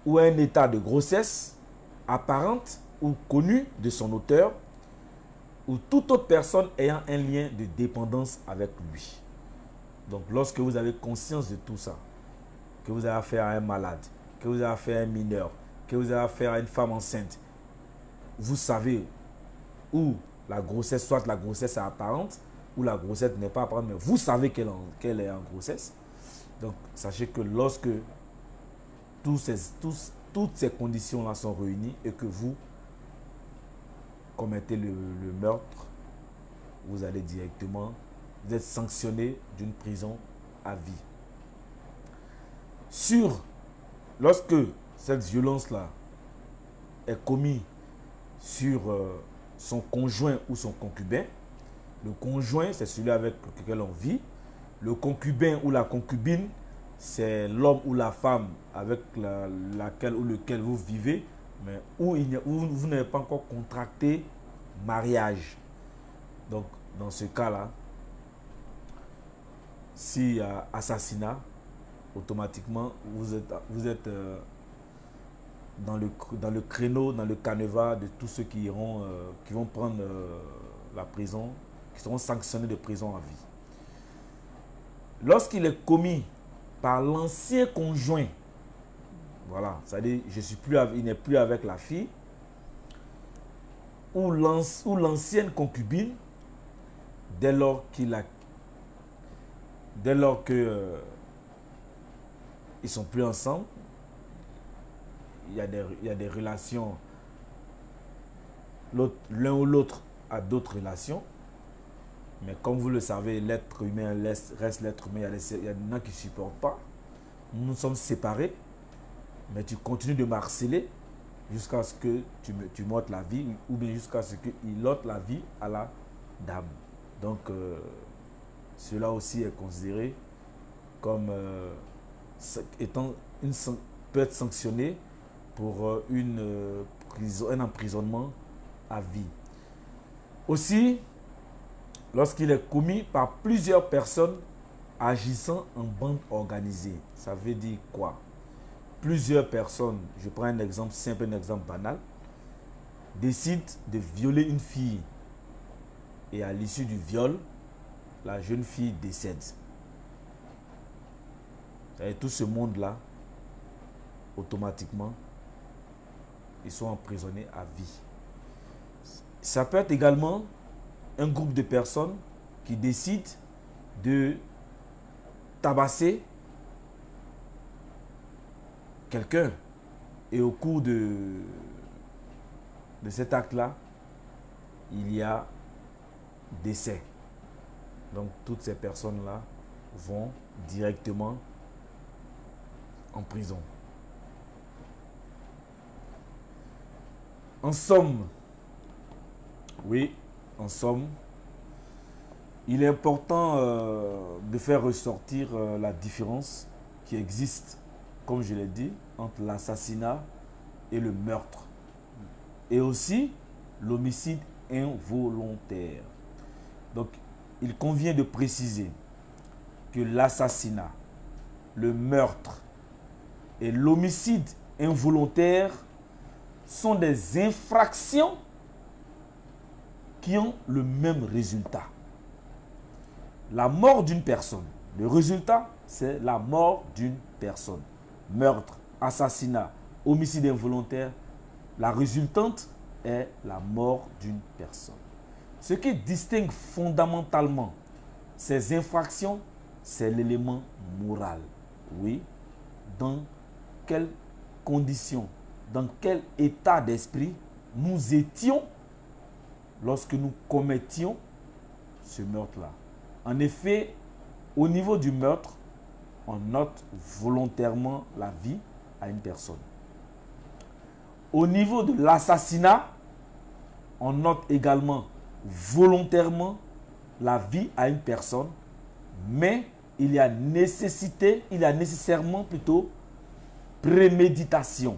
Speaker 2: ou un état de grossesse apparente ou connue de son auteur ou toute autre personne ayant un lien de dépendance avec lui. Donc, lorsque vous avez conscience de tout ça, que vous avez affaire à un malade, que vous avez affaire à un mineur, que vous avez affaire à une femme enceinte, vous savez où la grossesse, soit la grossesse est apparente, ou la grossesse n'est pas apparente, mais vous savez qu'elle est en grossesse. Donc, sachez que lorsque toutes ces conditions-là sont réunies et que vous commettez le meurtre, vous allez directement, vous êtes sanctionné d'une prison à vie. Lorsque cette violence-là est commise sur son conjoint ou son concubin, le conjoint, c'est celui avec lequel on vit. Le concubin ou la concubine, c'est l'homme ou la femme avec laquelle ou lequel vous vivez, mais où vous n'avez pas encore contracté mariage. Donc, dans ce cas-là, s'il y a assassinat, automatiquement, vous êtes dans le créneau, dans le canevas de tous ceux qui vont prendre la prison, qui seront sanctionnés de prison à vie. Lorsqu'il est commis par l'ancien conjoint, voilà, c'est-à-dire il n'est plus avec la fille, ou l'ancienne concubine, dès lors que ils sont plus ensemble, il y a des relations, l'un ou l'autre a d'autres relations, mais comme vous le savez, l'être humain reste l'être humain. Il y en a qui ne supportent pas. Nous sommes séparés, mais tu continues de m'harceler jusqu'à ce que tu m'ôtes la vie, ou bien jusqu'à ce qu'il ôte la vie à la dame. Donc, cela aussi est considéré comme peut être sanctionné pour un emprisonnement à vie. Aussi, lorsqu'il est commis par plusieurs personnes agissant en bande organisée. Ça veut dire quoi? Plusieurs personnes, je prends un exemple simple, un exemple banal, décident de violer une fille. Et à l'issue du viol, la jeune fille décède. Et tout ce monde-là, automatiquement, ils sont emprisonnés à vie. Ça peut être également un groupe de personnes qui décident de tabasser quelqu'un. Et au cours de cet acte-là, il y a décès. Donc toutes ces personnes-là vont directement en prison. En somme, oui, en somme, il est important de faire ressortir la différence qui existe, comme je l'ai dit, entre l'assassinat et le meurtre. Et aussi l'homicide involontaire. Donc, il convient de préciser que l'assassinat, le meurtre et l'homicide involontaire sont des infractions qui ont le même résultat. La mort d'une personne. Le résultat, c'est la mort d'une personne. Meurtre, assassinat, homicide involontaire. La résultante est la mort d'une personne. Ce qui distingue fondamentalement ces infractions, c'est l'élément moral. Oui, dans quelles conditions, dans quel état d'esprit nous étions lorsque nous commettions ce meurtre-là. En effet, au niveau du meurtre, on ôte volontairement la vie à une personne. Au niveau de l'assassinat, on ôte également volontairement la vie à une personne, mais il y a nécessairement plutôt préméditation.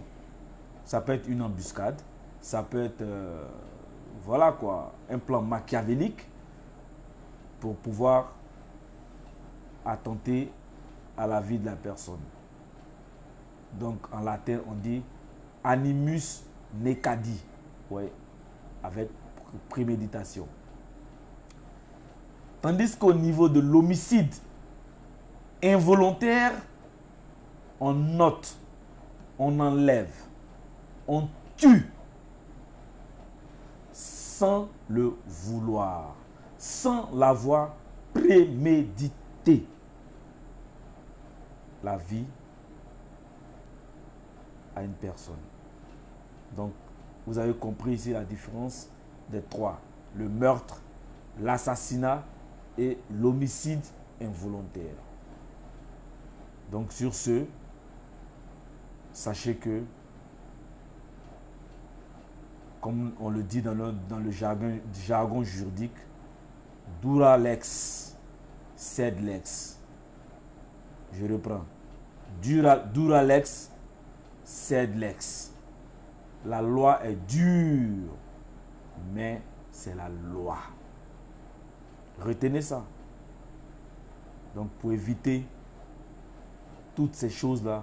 Speaker 2: Ça peut être une embuscade, ça peut être voilà quoi, un plan machiavélique pour pouvoir attenter à la vie de la personne. Donc en latin, on dit animus necadi. Ouais, avec préméditation. Tandis qu'au niveau de l'homicide involontaire, on note, on enlève, on tue sans le vouloir, sans l'avoir prémédité. La vie à une personne. Donc, vous avez compris ici la différence des trois. Le meurtre, l'assassinat et l'homicide involontaire. Donc, sur ce, sachez que, comme on le dit dans le jargon juridique, dura lex, sed lex. Je reprends. Dura lex, sed lex. La loi est dure, mais c'est la loi. Retenez ça. Donc, pour éviter toutes ces choses-là,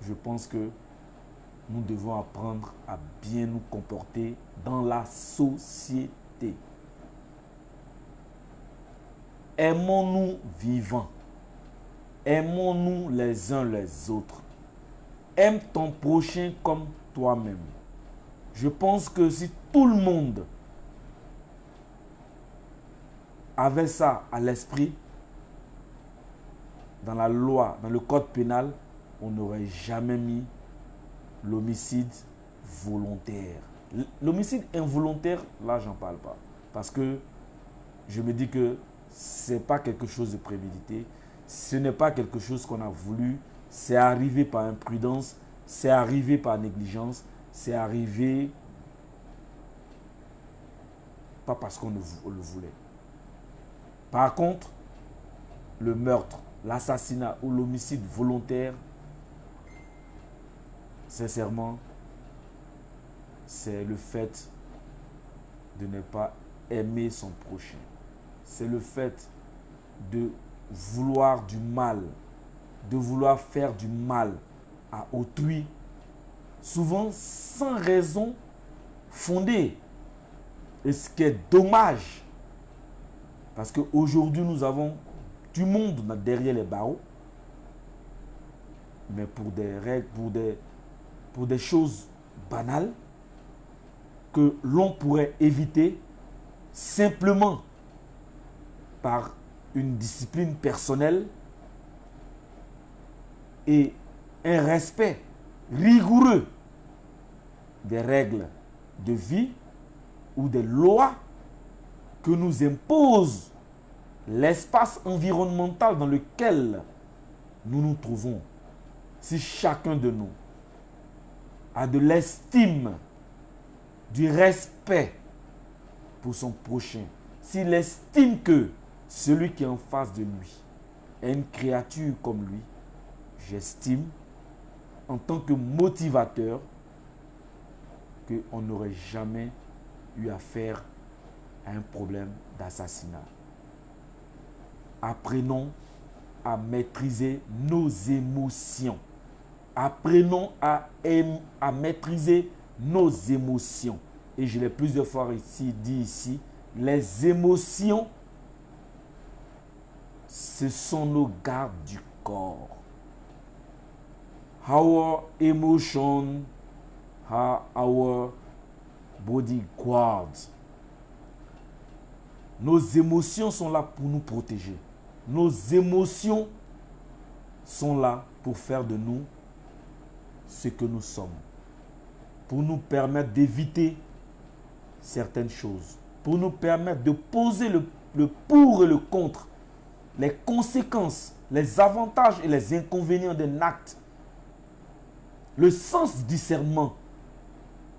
Speaker 2: je pense que nous devons apprendre à bien nous comporter dans la société. Aimons-nous vivants. Aimons-nous les uns les autres. Aime ton prochain comme toi-même. Je pense que si tout le monde avait ça à l'esprit, dans la loi, dans le code pénal, on n'aurait jamais mis l'homicide volontaire. L'homicide involontaire, là, j'en parle pas. Parce que je me dis que ce n'est pas quelque chose de prémédité. Ce n'est pas quelque chose qu'on a voulu. C'est arrivé par imprudence. C'est arrivé par négligence. C'est arrivé pas parce qu'on le voulait. Par contre, le meurtre, l'assassinat ou l'homicide volontaire, sincèrement, c'est le fait de ne pas aimer son prochain. C'est le fait de vouloir du mal, de vouloir faire du mal à autrui, souvent sans raison fondée. Et ce qui est dommage, parce qu'aujourd'hui nous avons du monde derrière les barreaux, mais pour des règles, pour des choses banales que l'on pourrait éviter simplement par une discipline personnelle et un respect rigoureux des règles de vie ou des lois que nous impose l'espace environnemental dans lequel nous nous trouvons. Si chacun de nous a de l'estime, du respect pour son prochain, s'il estime que celui qui est en face de lui est une créature comme lui, j'estime, en tant que motivateur, qu'on n'aurait jamais eu affaire à un problème d'assassinat. Apprenons à maîtriser nos émotions. Apprenons à maîtriser nos émotions. Et je l'ai plusieurs fois dit ici, les émotions, ce sont nos gardes du corps. Our emotions are our bodyguards. Nos émotions sont là pour nous protéger. Nos émotions sont là pour faire de nous ce que nous sommes. Pour nous permettre d'éviter certaines choses. Pour nous permettre de poser le pour et le contre. Les conséquences, les avantages et les inconvénients d'un acte. Le sens du discernement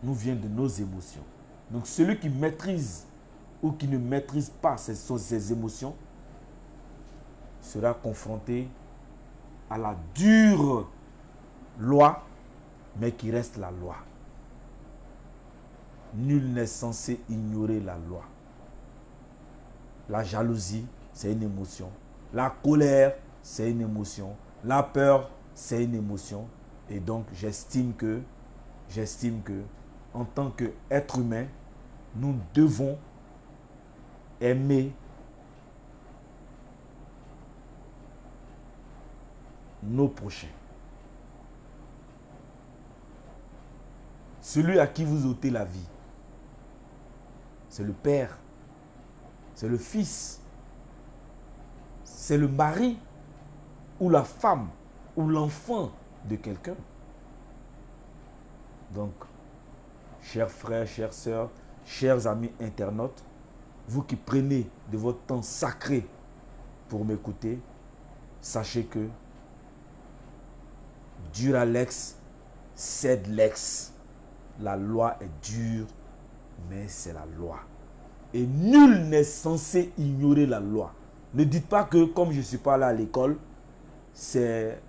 Speaker 2: nous vient de nos émotions. Donc celui qui maîtrise ou qui ne maîtrise pas ses émotions sera confronté à la dure loi, mais qui reste la loi. Nul n'est censé ignorer la loi. La jalousie, c'est une émotion. La colère, c'est une émotion. La peur, c'est une émotion. Et donc, j'estime que, en tant qu'être humain, nous devons aimer nos prochains. Celui à qui vous ôtez la vie, c'est le père, c'est le fils, c'est le mari ou la femme ou l'enfant de quelqu'un. Donc, chers frères, chères sœurs, chers amis internautes, vous qui prenez de votre temps sacré pour m'écouter, sachez que dura lex, sed lex. La loi est dure, mais c'est la loi. Et nul n'est censé ignorer la loi. Ne dites pas que comme je ne suis pas là à l'école, c'est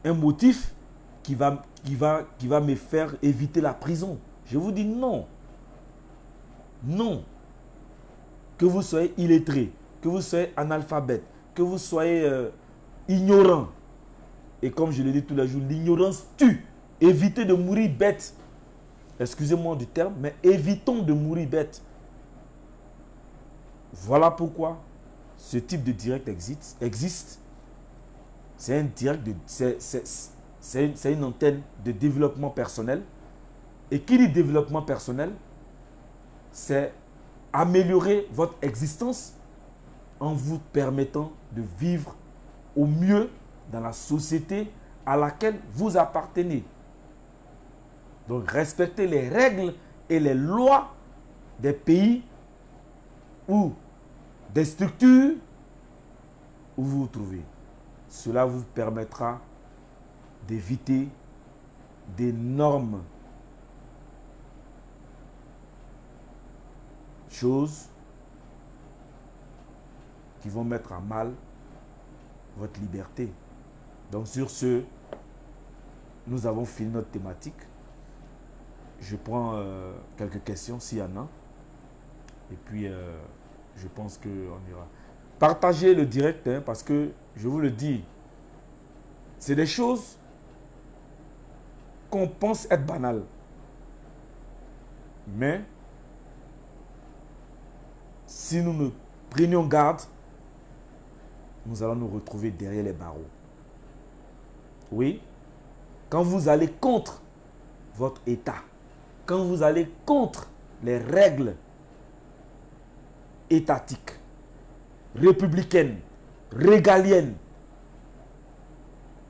Speaker 2: un motif qui va me faire éviter la prison. Je vous dis non. Non. Que vous soyez illettré, que vous soyez analphabète, que vous soyez ignorant. Et comme je le dis tous les jours, l'ignorance tue. Évitez de mourir bête. Excusez-moi du terme, mais évitons de mourir bête. Voilà pourquoi ce type de direct existe. C'est un direct, c'est une antenne de développement personnel. Et qui dit développement personnel, c'est améliorer votre existence en vous permettant de vivre au mieux dans la société à laquelle vous appartenez. Donc, respectez les règles et les lois des pays ou des structures où vous vous trouvez. Cela vous permettra d'éviter d'énormes choses qui vont mettre à mal votre liberté. Donc, sur ce, nous avons fini notre thématique. Je prends quelques questions s'il y en a. Et puis, je pense qu'on ira. Partagez le direct, hein, parce que, je vous le dis, c'est des choses qu'on pense être banales. Mais, si nous ne prenions garde, nous allons nous retrouver derrière les barreaux. Oui, quand vous allez contre votre État, quand vous allez contre les règles étatiques, républicaines, régaliennes,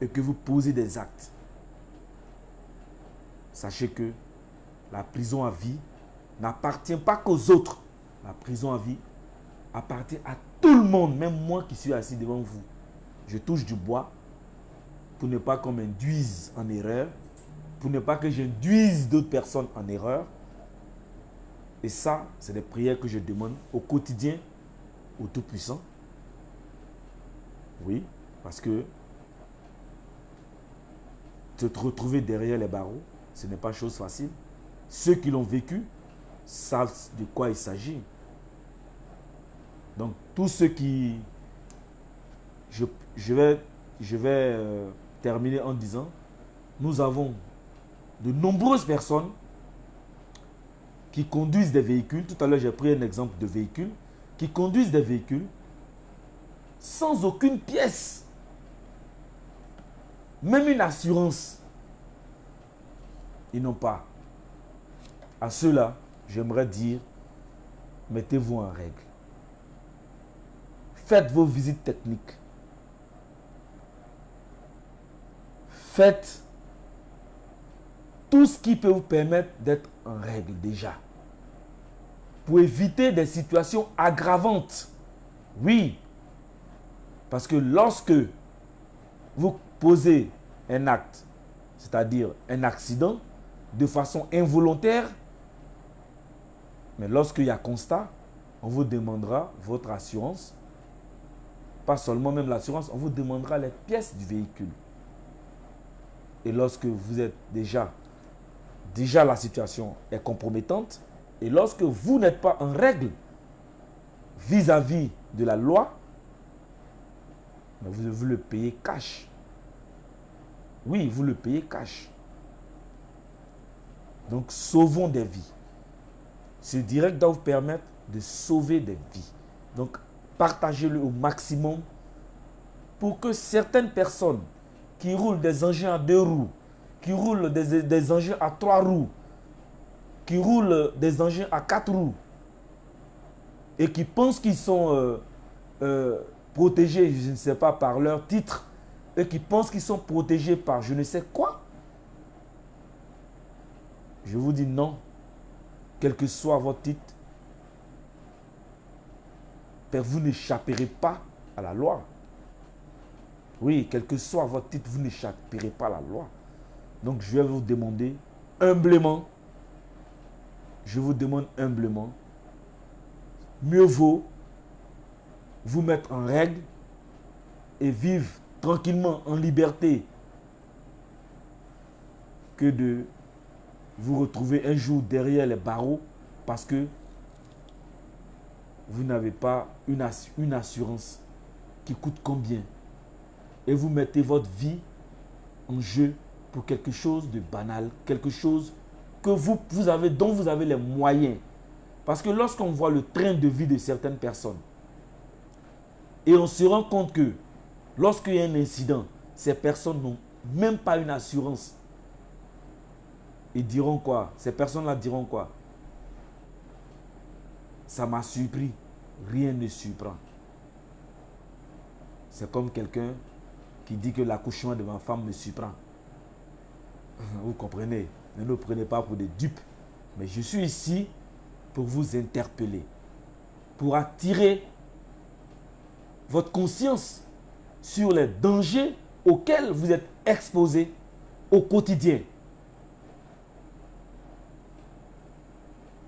Speaker 2: et que vous posez des actes, sachez que la prison à vie n'appartient pas qu'aux autres. La prison à vie appartient à tout le monde, même moi qui suis assis devant vous. Je touche du bois pour ne pas qu'on m'induise en erreur, pour ne pas que j'induise d'autres personnes en erreur. Et ça, c'est des prières que je demande au quotidien au Tout-Puissant. Oui, parce que se retrouver derrière les barreaux, ce n'est pas chose facile. Ceux qui l'ont vécu savent de quoi il s'agit. Donc, tous ceux qui... Je vais terminer en disant, nous avons de nombreuses personnes qui conduisent des véhicules. Tout à l'heure, j'ai pris un exemple de véhicule. Qui conduisent des véhicules sans aucune pièce. Même une assurance. Ils n'ont pas. À ceux-là, j'aimerais dire, mettez-vous en règle. Faites vos visites techniques. Faites tout ce qui peut vous permettre d'être en règle déjà. Pour éviter des situations aggravantes. Oui. Parce que lorsque vous posez un acte, c'est-à-dire un accident, de façon involontaire, mais lorsqu'il y a constat, on vous demandera votre assurance. Pas seulement même l'assurance, on vous demandera les pièces du véhicule. Et lorsque vous êtes déjà la situation est compromettante, et lorsque vous n'êtes pas en règle vis-à-vis de la loi, vous devez le payer cash. Oui, vous le payez cash. Donc, sauvons des vies. Ce direct doit vous permettre de sauver des vies. Donc, partagez-le au maximum pour que certaines personnes qui roulent des engins à 2 roues, qui roulent des engins à 3 roues, qui roulent des engins à 4 roues et qui pensent qu'ils sont protégés, je ne sais pas, par leur titre, et qui pensent qu'ils sont protégés par je ne sais quoi. Je vous dis non, quel que soit votre titre, vous n'échapperez pas à la loi. Oui, quel que soit votre titre, vous n'échapperez pas à la loi. Donc je vais vous demander humblement, je vous demande humblement, mieux vaut vous mettre en règle et vivre tranquillement en liberté que de vous retrouver un jour derrière les barreaux parce que vous n'avez pas une assurance qui coûte combien et vous mettez votre vie en jeu pour quelque chose de banal, quelque chose que dont vous avez les moyens. Parce que lorsqu'on voit le train de vie de certaines personnes et on se rend compte que lorsqu'il y a un incident, ces personnes n'ont même pas une assurance. Ils diront quoi? Ces personnes-là diront quoi? Ça m'a surpris. Rien ne surprend. C'est comme quelqu'un qui dit que l'accouchement de ma femme me surprend. Vous comprenez? Ne nous prenez pas pour des dupes. Mais je suis ici pour vous interpeller, pour attirer votre conscience sur les dangers auxquels vous êtes exposés au quotidien.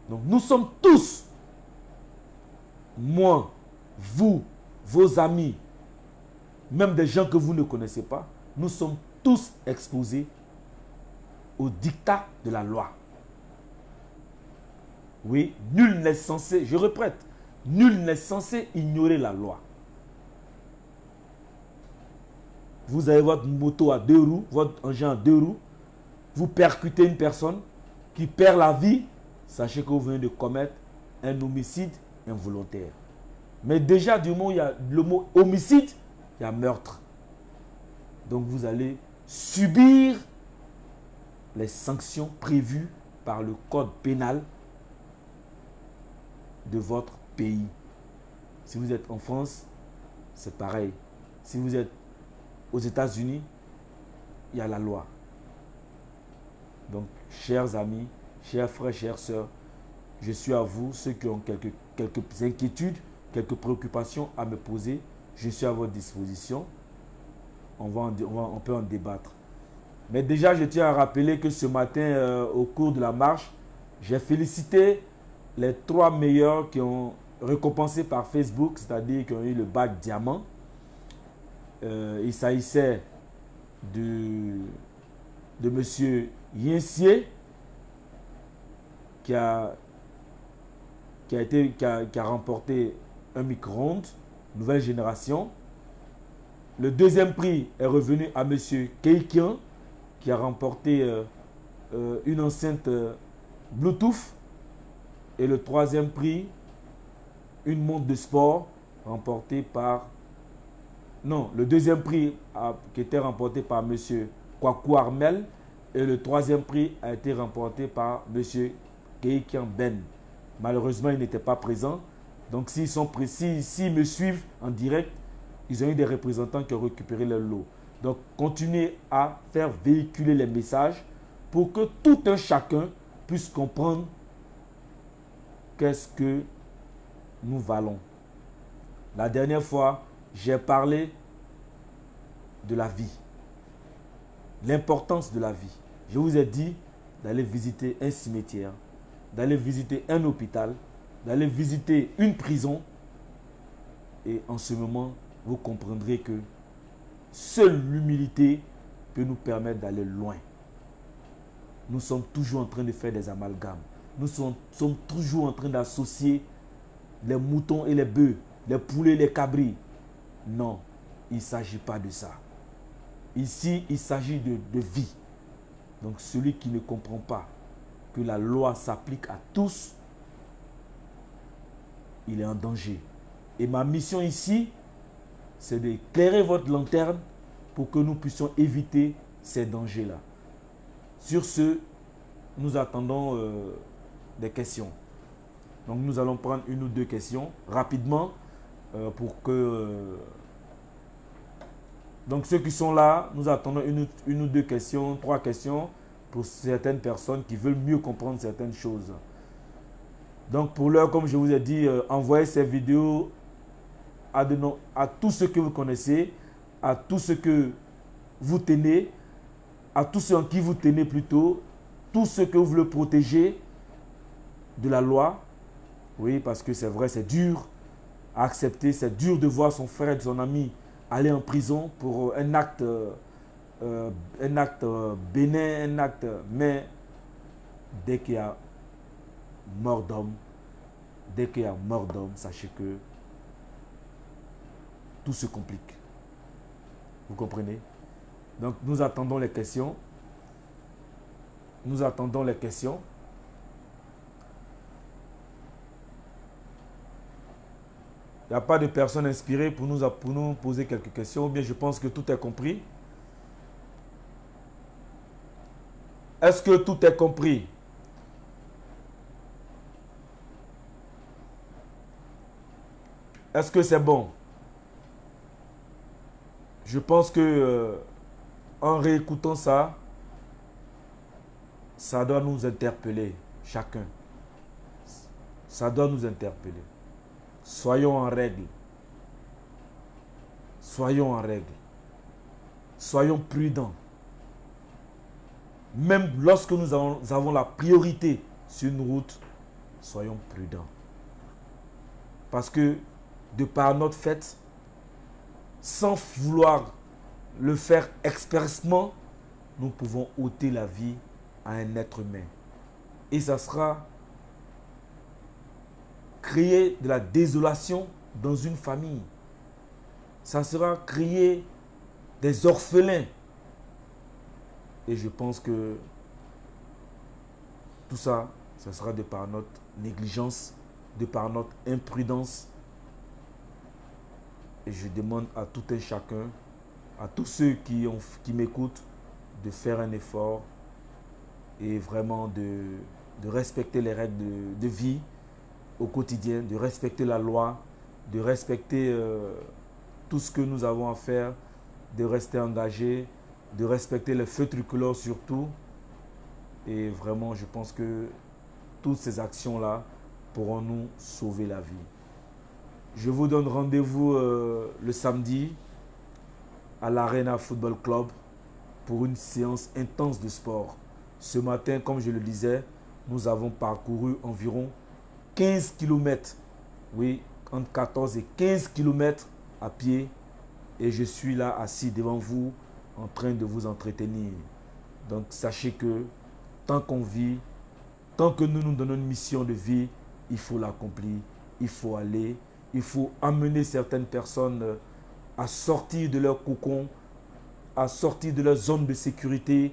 Speaker 2: Donc nous sommes tous, moi, vous, vos amis, même des gens que vous ne connaissez pas, nous sommes tous exposés au diktat de la loi. Oui, nul n'est censé, je répète, nul n'est censé ignorer la loi. Vous avez votre moto à 2 roues, votre engin à 2 roues, vous percutez une personne qui perd la vie, sachez que vous venez de commettre un homicide involontaire. Mais déjà, du moment où il y a le mot homicide, il y a meurtre. Donc vous allez subir les sanctions prévues par le code pénal de votre pays. Si vous êtes en France, c'est pareil. Si vous êtes aux États-Unis, il y a la loi. Donc, chers amis, chers frères, chères sœurs, je suis à vous, ceux qui ont quelques inquiétudes, quelques préoccupations à me poser, je suis à votre disposition. On peut en débattre. Mais déjà, je tiens à rappeler que ce matin, au cours de la marche, j'ai félicité les 3 meilleurs qui ont récompensé par Facebook, c'est-à-dire qui ont eu le bac diamant. Il s'agissait de M. Yincier qui a remporté un micro-ondes, nouvelle génération. Le 2e prix est revenu à M. Keikian qui a remporté une enceinte Bluetooth. Et le 3e prix, une montre de sport remportée par... Non, le 2e prix qui était remporté par M. Kwaku Armel et le 3e prix a été remporté par M. Keikian Ben. Malheureusement, il n'était pas présent. Donc, s'ils me suivent en direct, ils ont eu des représentants qui ont récupéré leur lot. Donc, continuez à faire véhiculer les messages pour que tout un chacun puisse comprendre qu'est-ce que nous valons. La dernière fois, j'ai parlé de la vie, l'importance de la vie. Je vous ai dit d'aller visiter un cimetière, d'aller visiter un hôpital, d'aller visiter une prison. Et en ce moment, vous comprendrez que seule l'humilité peut nous permettre d'aller loin. Nous sommes toujours en train de faire des amalgames. Nous sommes toujours en train d'associer les moutons et les bœufs, les poulets et les cabris. Non, il ne s'agit pas de ça. Ici, il s'agit de vie. Donc celui qui ne comprend pas que la loi s'applique à tous, il est en danger. Et ma mission ici, c'est d'éclairer votre lanterne pour que nous puissions éviter ces dangers-là. Sur ce, nous attendons des questions. Donc nous allons prendre une ou deux questions rapidement pour que... donc ceux qui sont là, nous attendons une ou deux questions, 3 questions pour certaines personnes qui veulent mieux comprendre certaines choses. Donc pour l'heure, comme je vous ai dit, envoyez ces vidéos à tous ceux que vous connaissez, à tous ceux que vous tenez, à tous ceux en qui vous tenez plutôt, tous ceux que vous voulez protéger de la loi. Oui, parce que c'est vrai, c'est dur à accepter, c'est dur de voir son frère et son ami aller en prison pour un acte bénin, un acte, mais dès qu'il y a mort d'homme, sachez que tout se complique. Vous comprenez? Donc nous attendons les questions. Nous attendons les questions. Il n'y a pas de personnes inspirées pour nous poser quelques questions, ou bien je pense que tout est compris. Est-ce que tout est compris? Est-ce que c'est bon? Je pense que en réécoutant ça, ça doit nous interpeller, chacun. Ça doit nous interpeller. Soyons en règle. Soyons en règle. Soyons prudents. Même lorsque nous avons la priorité sur une route, soyons prudents. Parce que de par notre fait, sans vouloir le faire expressement, nous pouvons ôter la vie à un être humain. Et ça sera créer de la désolation dans une famille. Ça sera créer des orphelins. Et je pense que tout ça, ça sera de par notre négligence, de par notre imprudence. Et je demande à tout un chacun, à tous ceux qui m'écoutent, de faire un effort et vraiment de respecter les règles de vie au quotidien, de respecter la loi, de respecter tout ce que nous avons à faire, de rester engagés, de respecter les feux tricolores surtout. Et vraiment, je pense que toutes ces actions-là pourront nous sauver la vie. Je vous donne rendez-vous le samedi à l'Arena Football Club pour une séance intense de sport. Ce matin, comme je le disais, nous avons parcouru environ 15 km. Oui, entre 14 et 15 km à pied. Et je suis là assis devant vous en train de vous entretenir. Donc sachez que tant qu'on vit, tant que nous nous donnons une mission de vie, il faut l'accomplir, il faut aller. Il faut amener certaines personnes à sortir de leur cocon, à sortir de leur zone de sécurité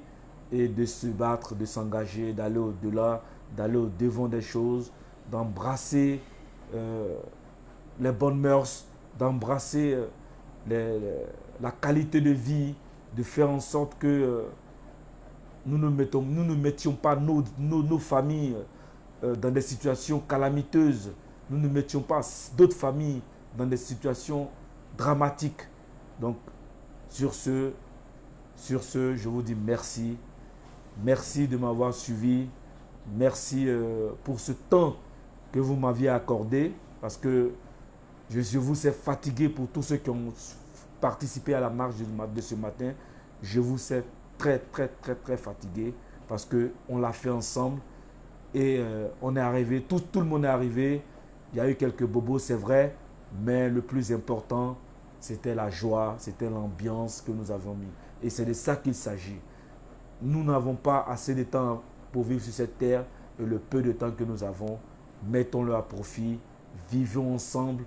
Speaker 2: et de se battre, de s'engager, d'aller au-delà, d'aller au-devant des choses, d'embrasser les bonnes mœurs, d'embrasser la qualité de vie, de faire en sorte que nous ne mettions pas nos familles dans des situations calamiteuses. Nous ne mettions pas d'autres familles dans des situations dramatiques. Donc, sur ce, je vous dis merci. Merci de m'avoir suivi. Merci pour ce temps que vous m'aviez accordé. Parce que je vous sais fatigué pour tous ceux qui ont participé à la marche de ce matin. Je vous sais très fatigué. Parce qu'on l'a fait ensemble. Et on est arrivé, tout le monde est arrivé. Il y a eu quelques bobos, c'est vrai, mais le plus important, c'était la joie, c'était l'ambiance que nous avons mis. Et c'est de ça qu'il s'agit. Nous n'avons pas assez de temps pour vivre sur cette terre, et le peu de temps que nous avons, mettons-le à profit, vivons ensemble,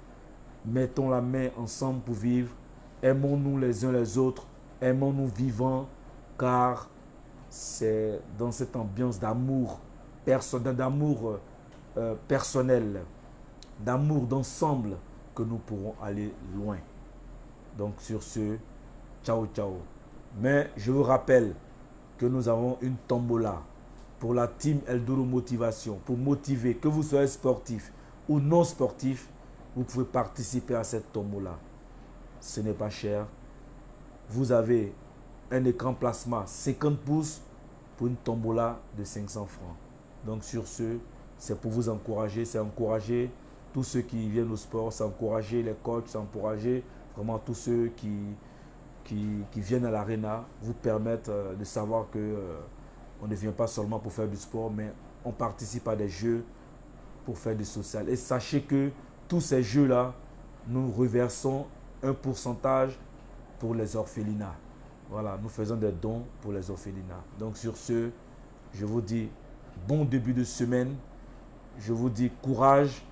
Speaker 2: mettons la main ensemble pour vivre, aimons-nous les uns les autres, Aimons-nous vivants, car c'est dans cette ambiance d'amour personnel, d'amour d'ensemble que nous pourrons aller loin. Donc sur ce, ciao ciao. Mais je vous rappelle que nous avons une tombola pour la team Eldoro Motivation, pour motiver, que vous soyez sportif ou non sportif, vous pouvez participer à cette tombola. Ce n'est pas cher. Vous avez un écran plasma 50 pouces pour une tombola de 500 francs. Donc sur ce, c'est pour vous encourager, c'est encourager tous ceux qui viennent au sport, c'est encourager les coachs, c'est encourager vraiment tous ceux qui viennent à l'arena, vous permettre de savoir que on ne vient pas seulement pour faire du sport, mais on participe à des jeux pour faire du social. Et sachez que tous ces jeux-là, nous reversons un pourcentage pour les orphelinats. Voilà, nous faisons des dons pour les orphelinats. Donc sur ce, je vous dis bon début de semaine. Je vous dis courage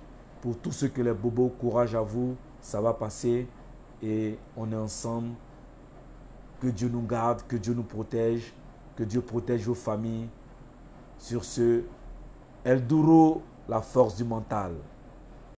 Speaker 2: pour tous ceux que les bobos, courage à vous, ça va passer et on est ensemble. Que Dieu nous garde, que Dieu nous protège, que Dieu protège vos familles. Sur ce, Eldoro, la force du mental.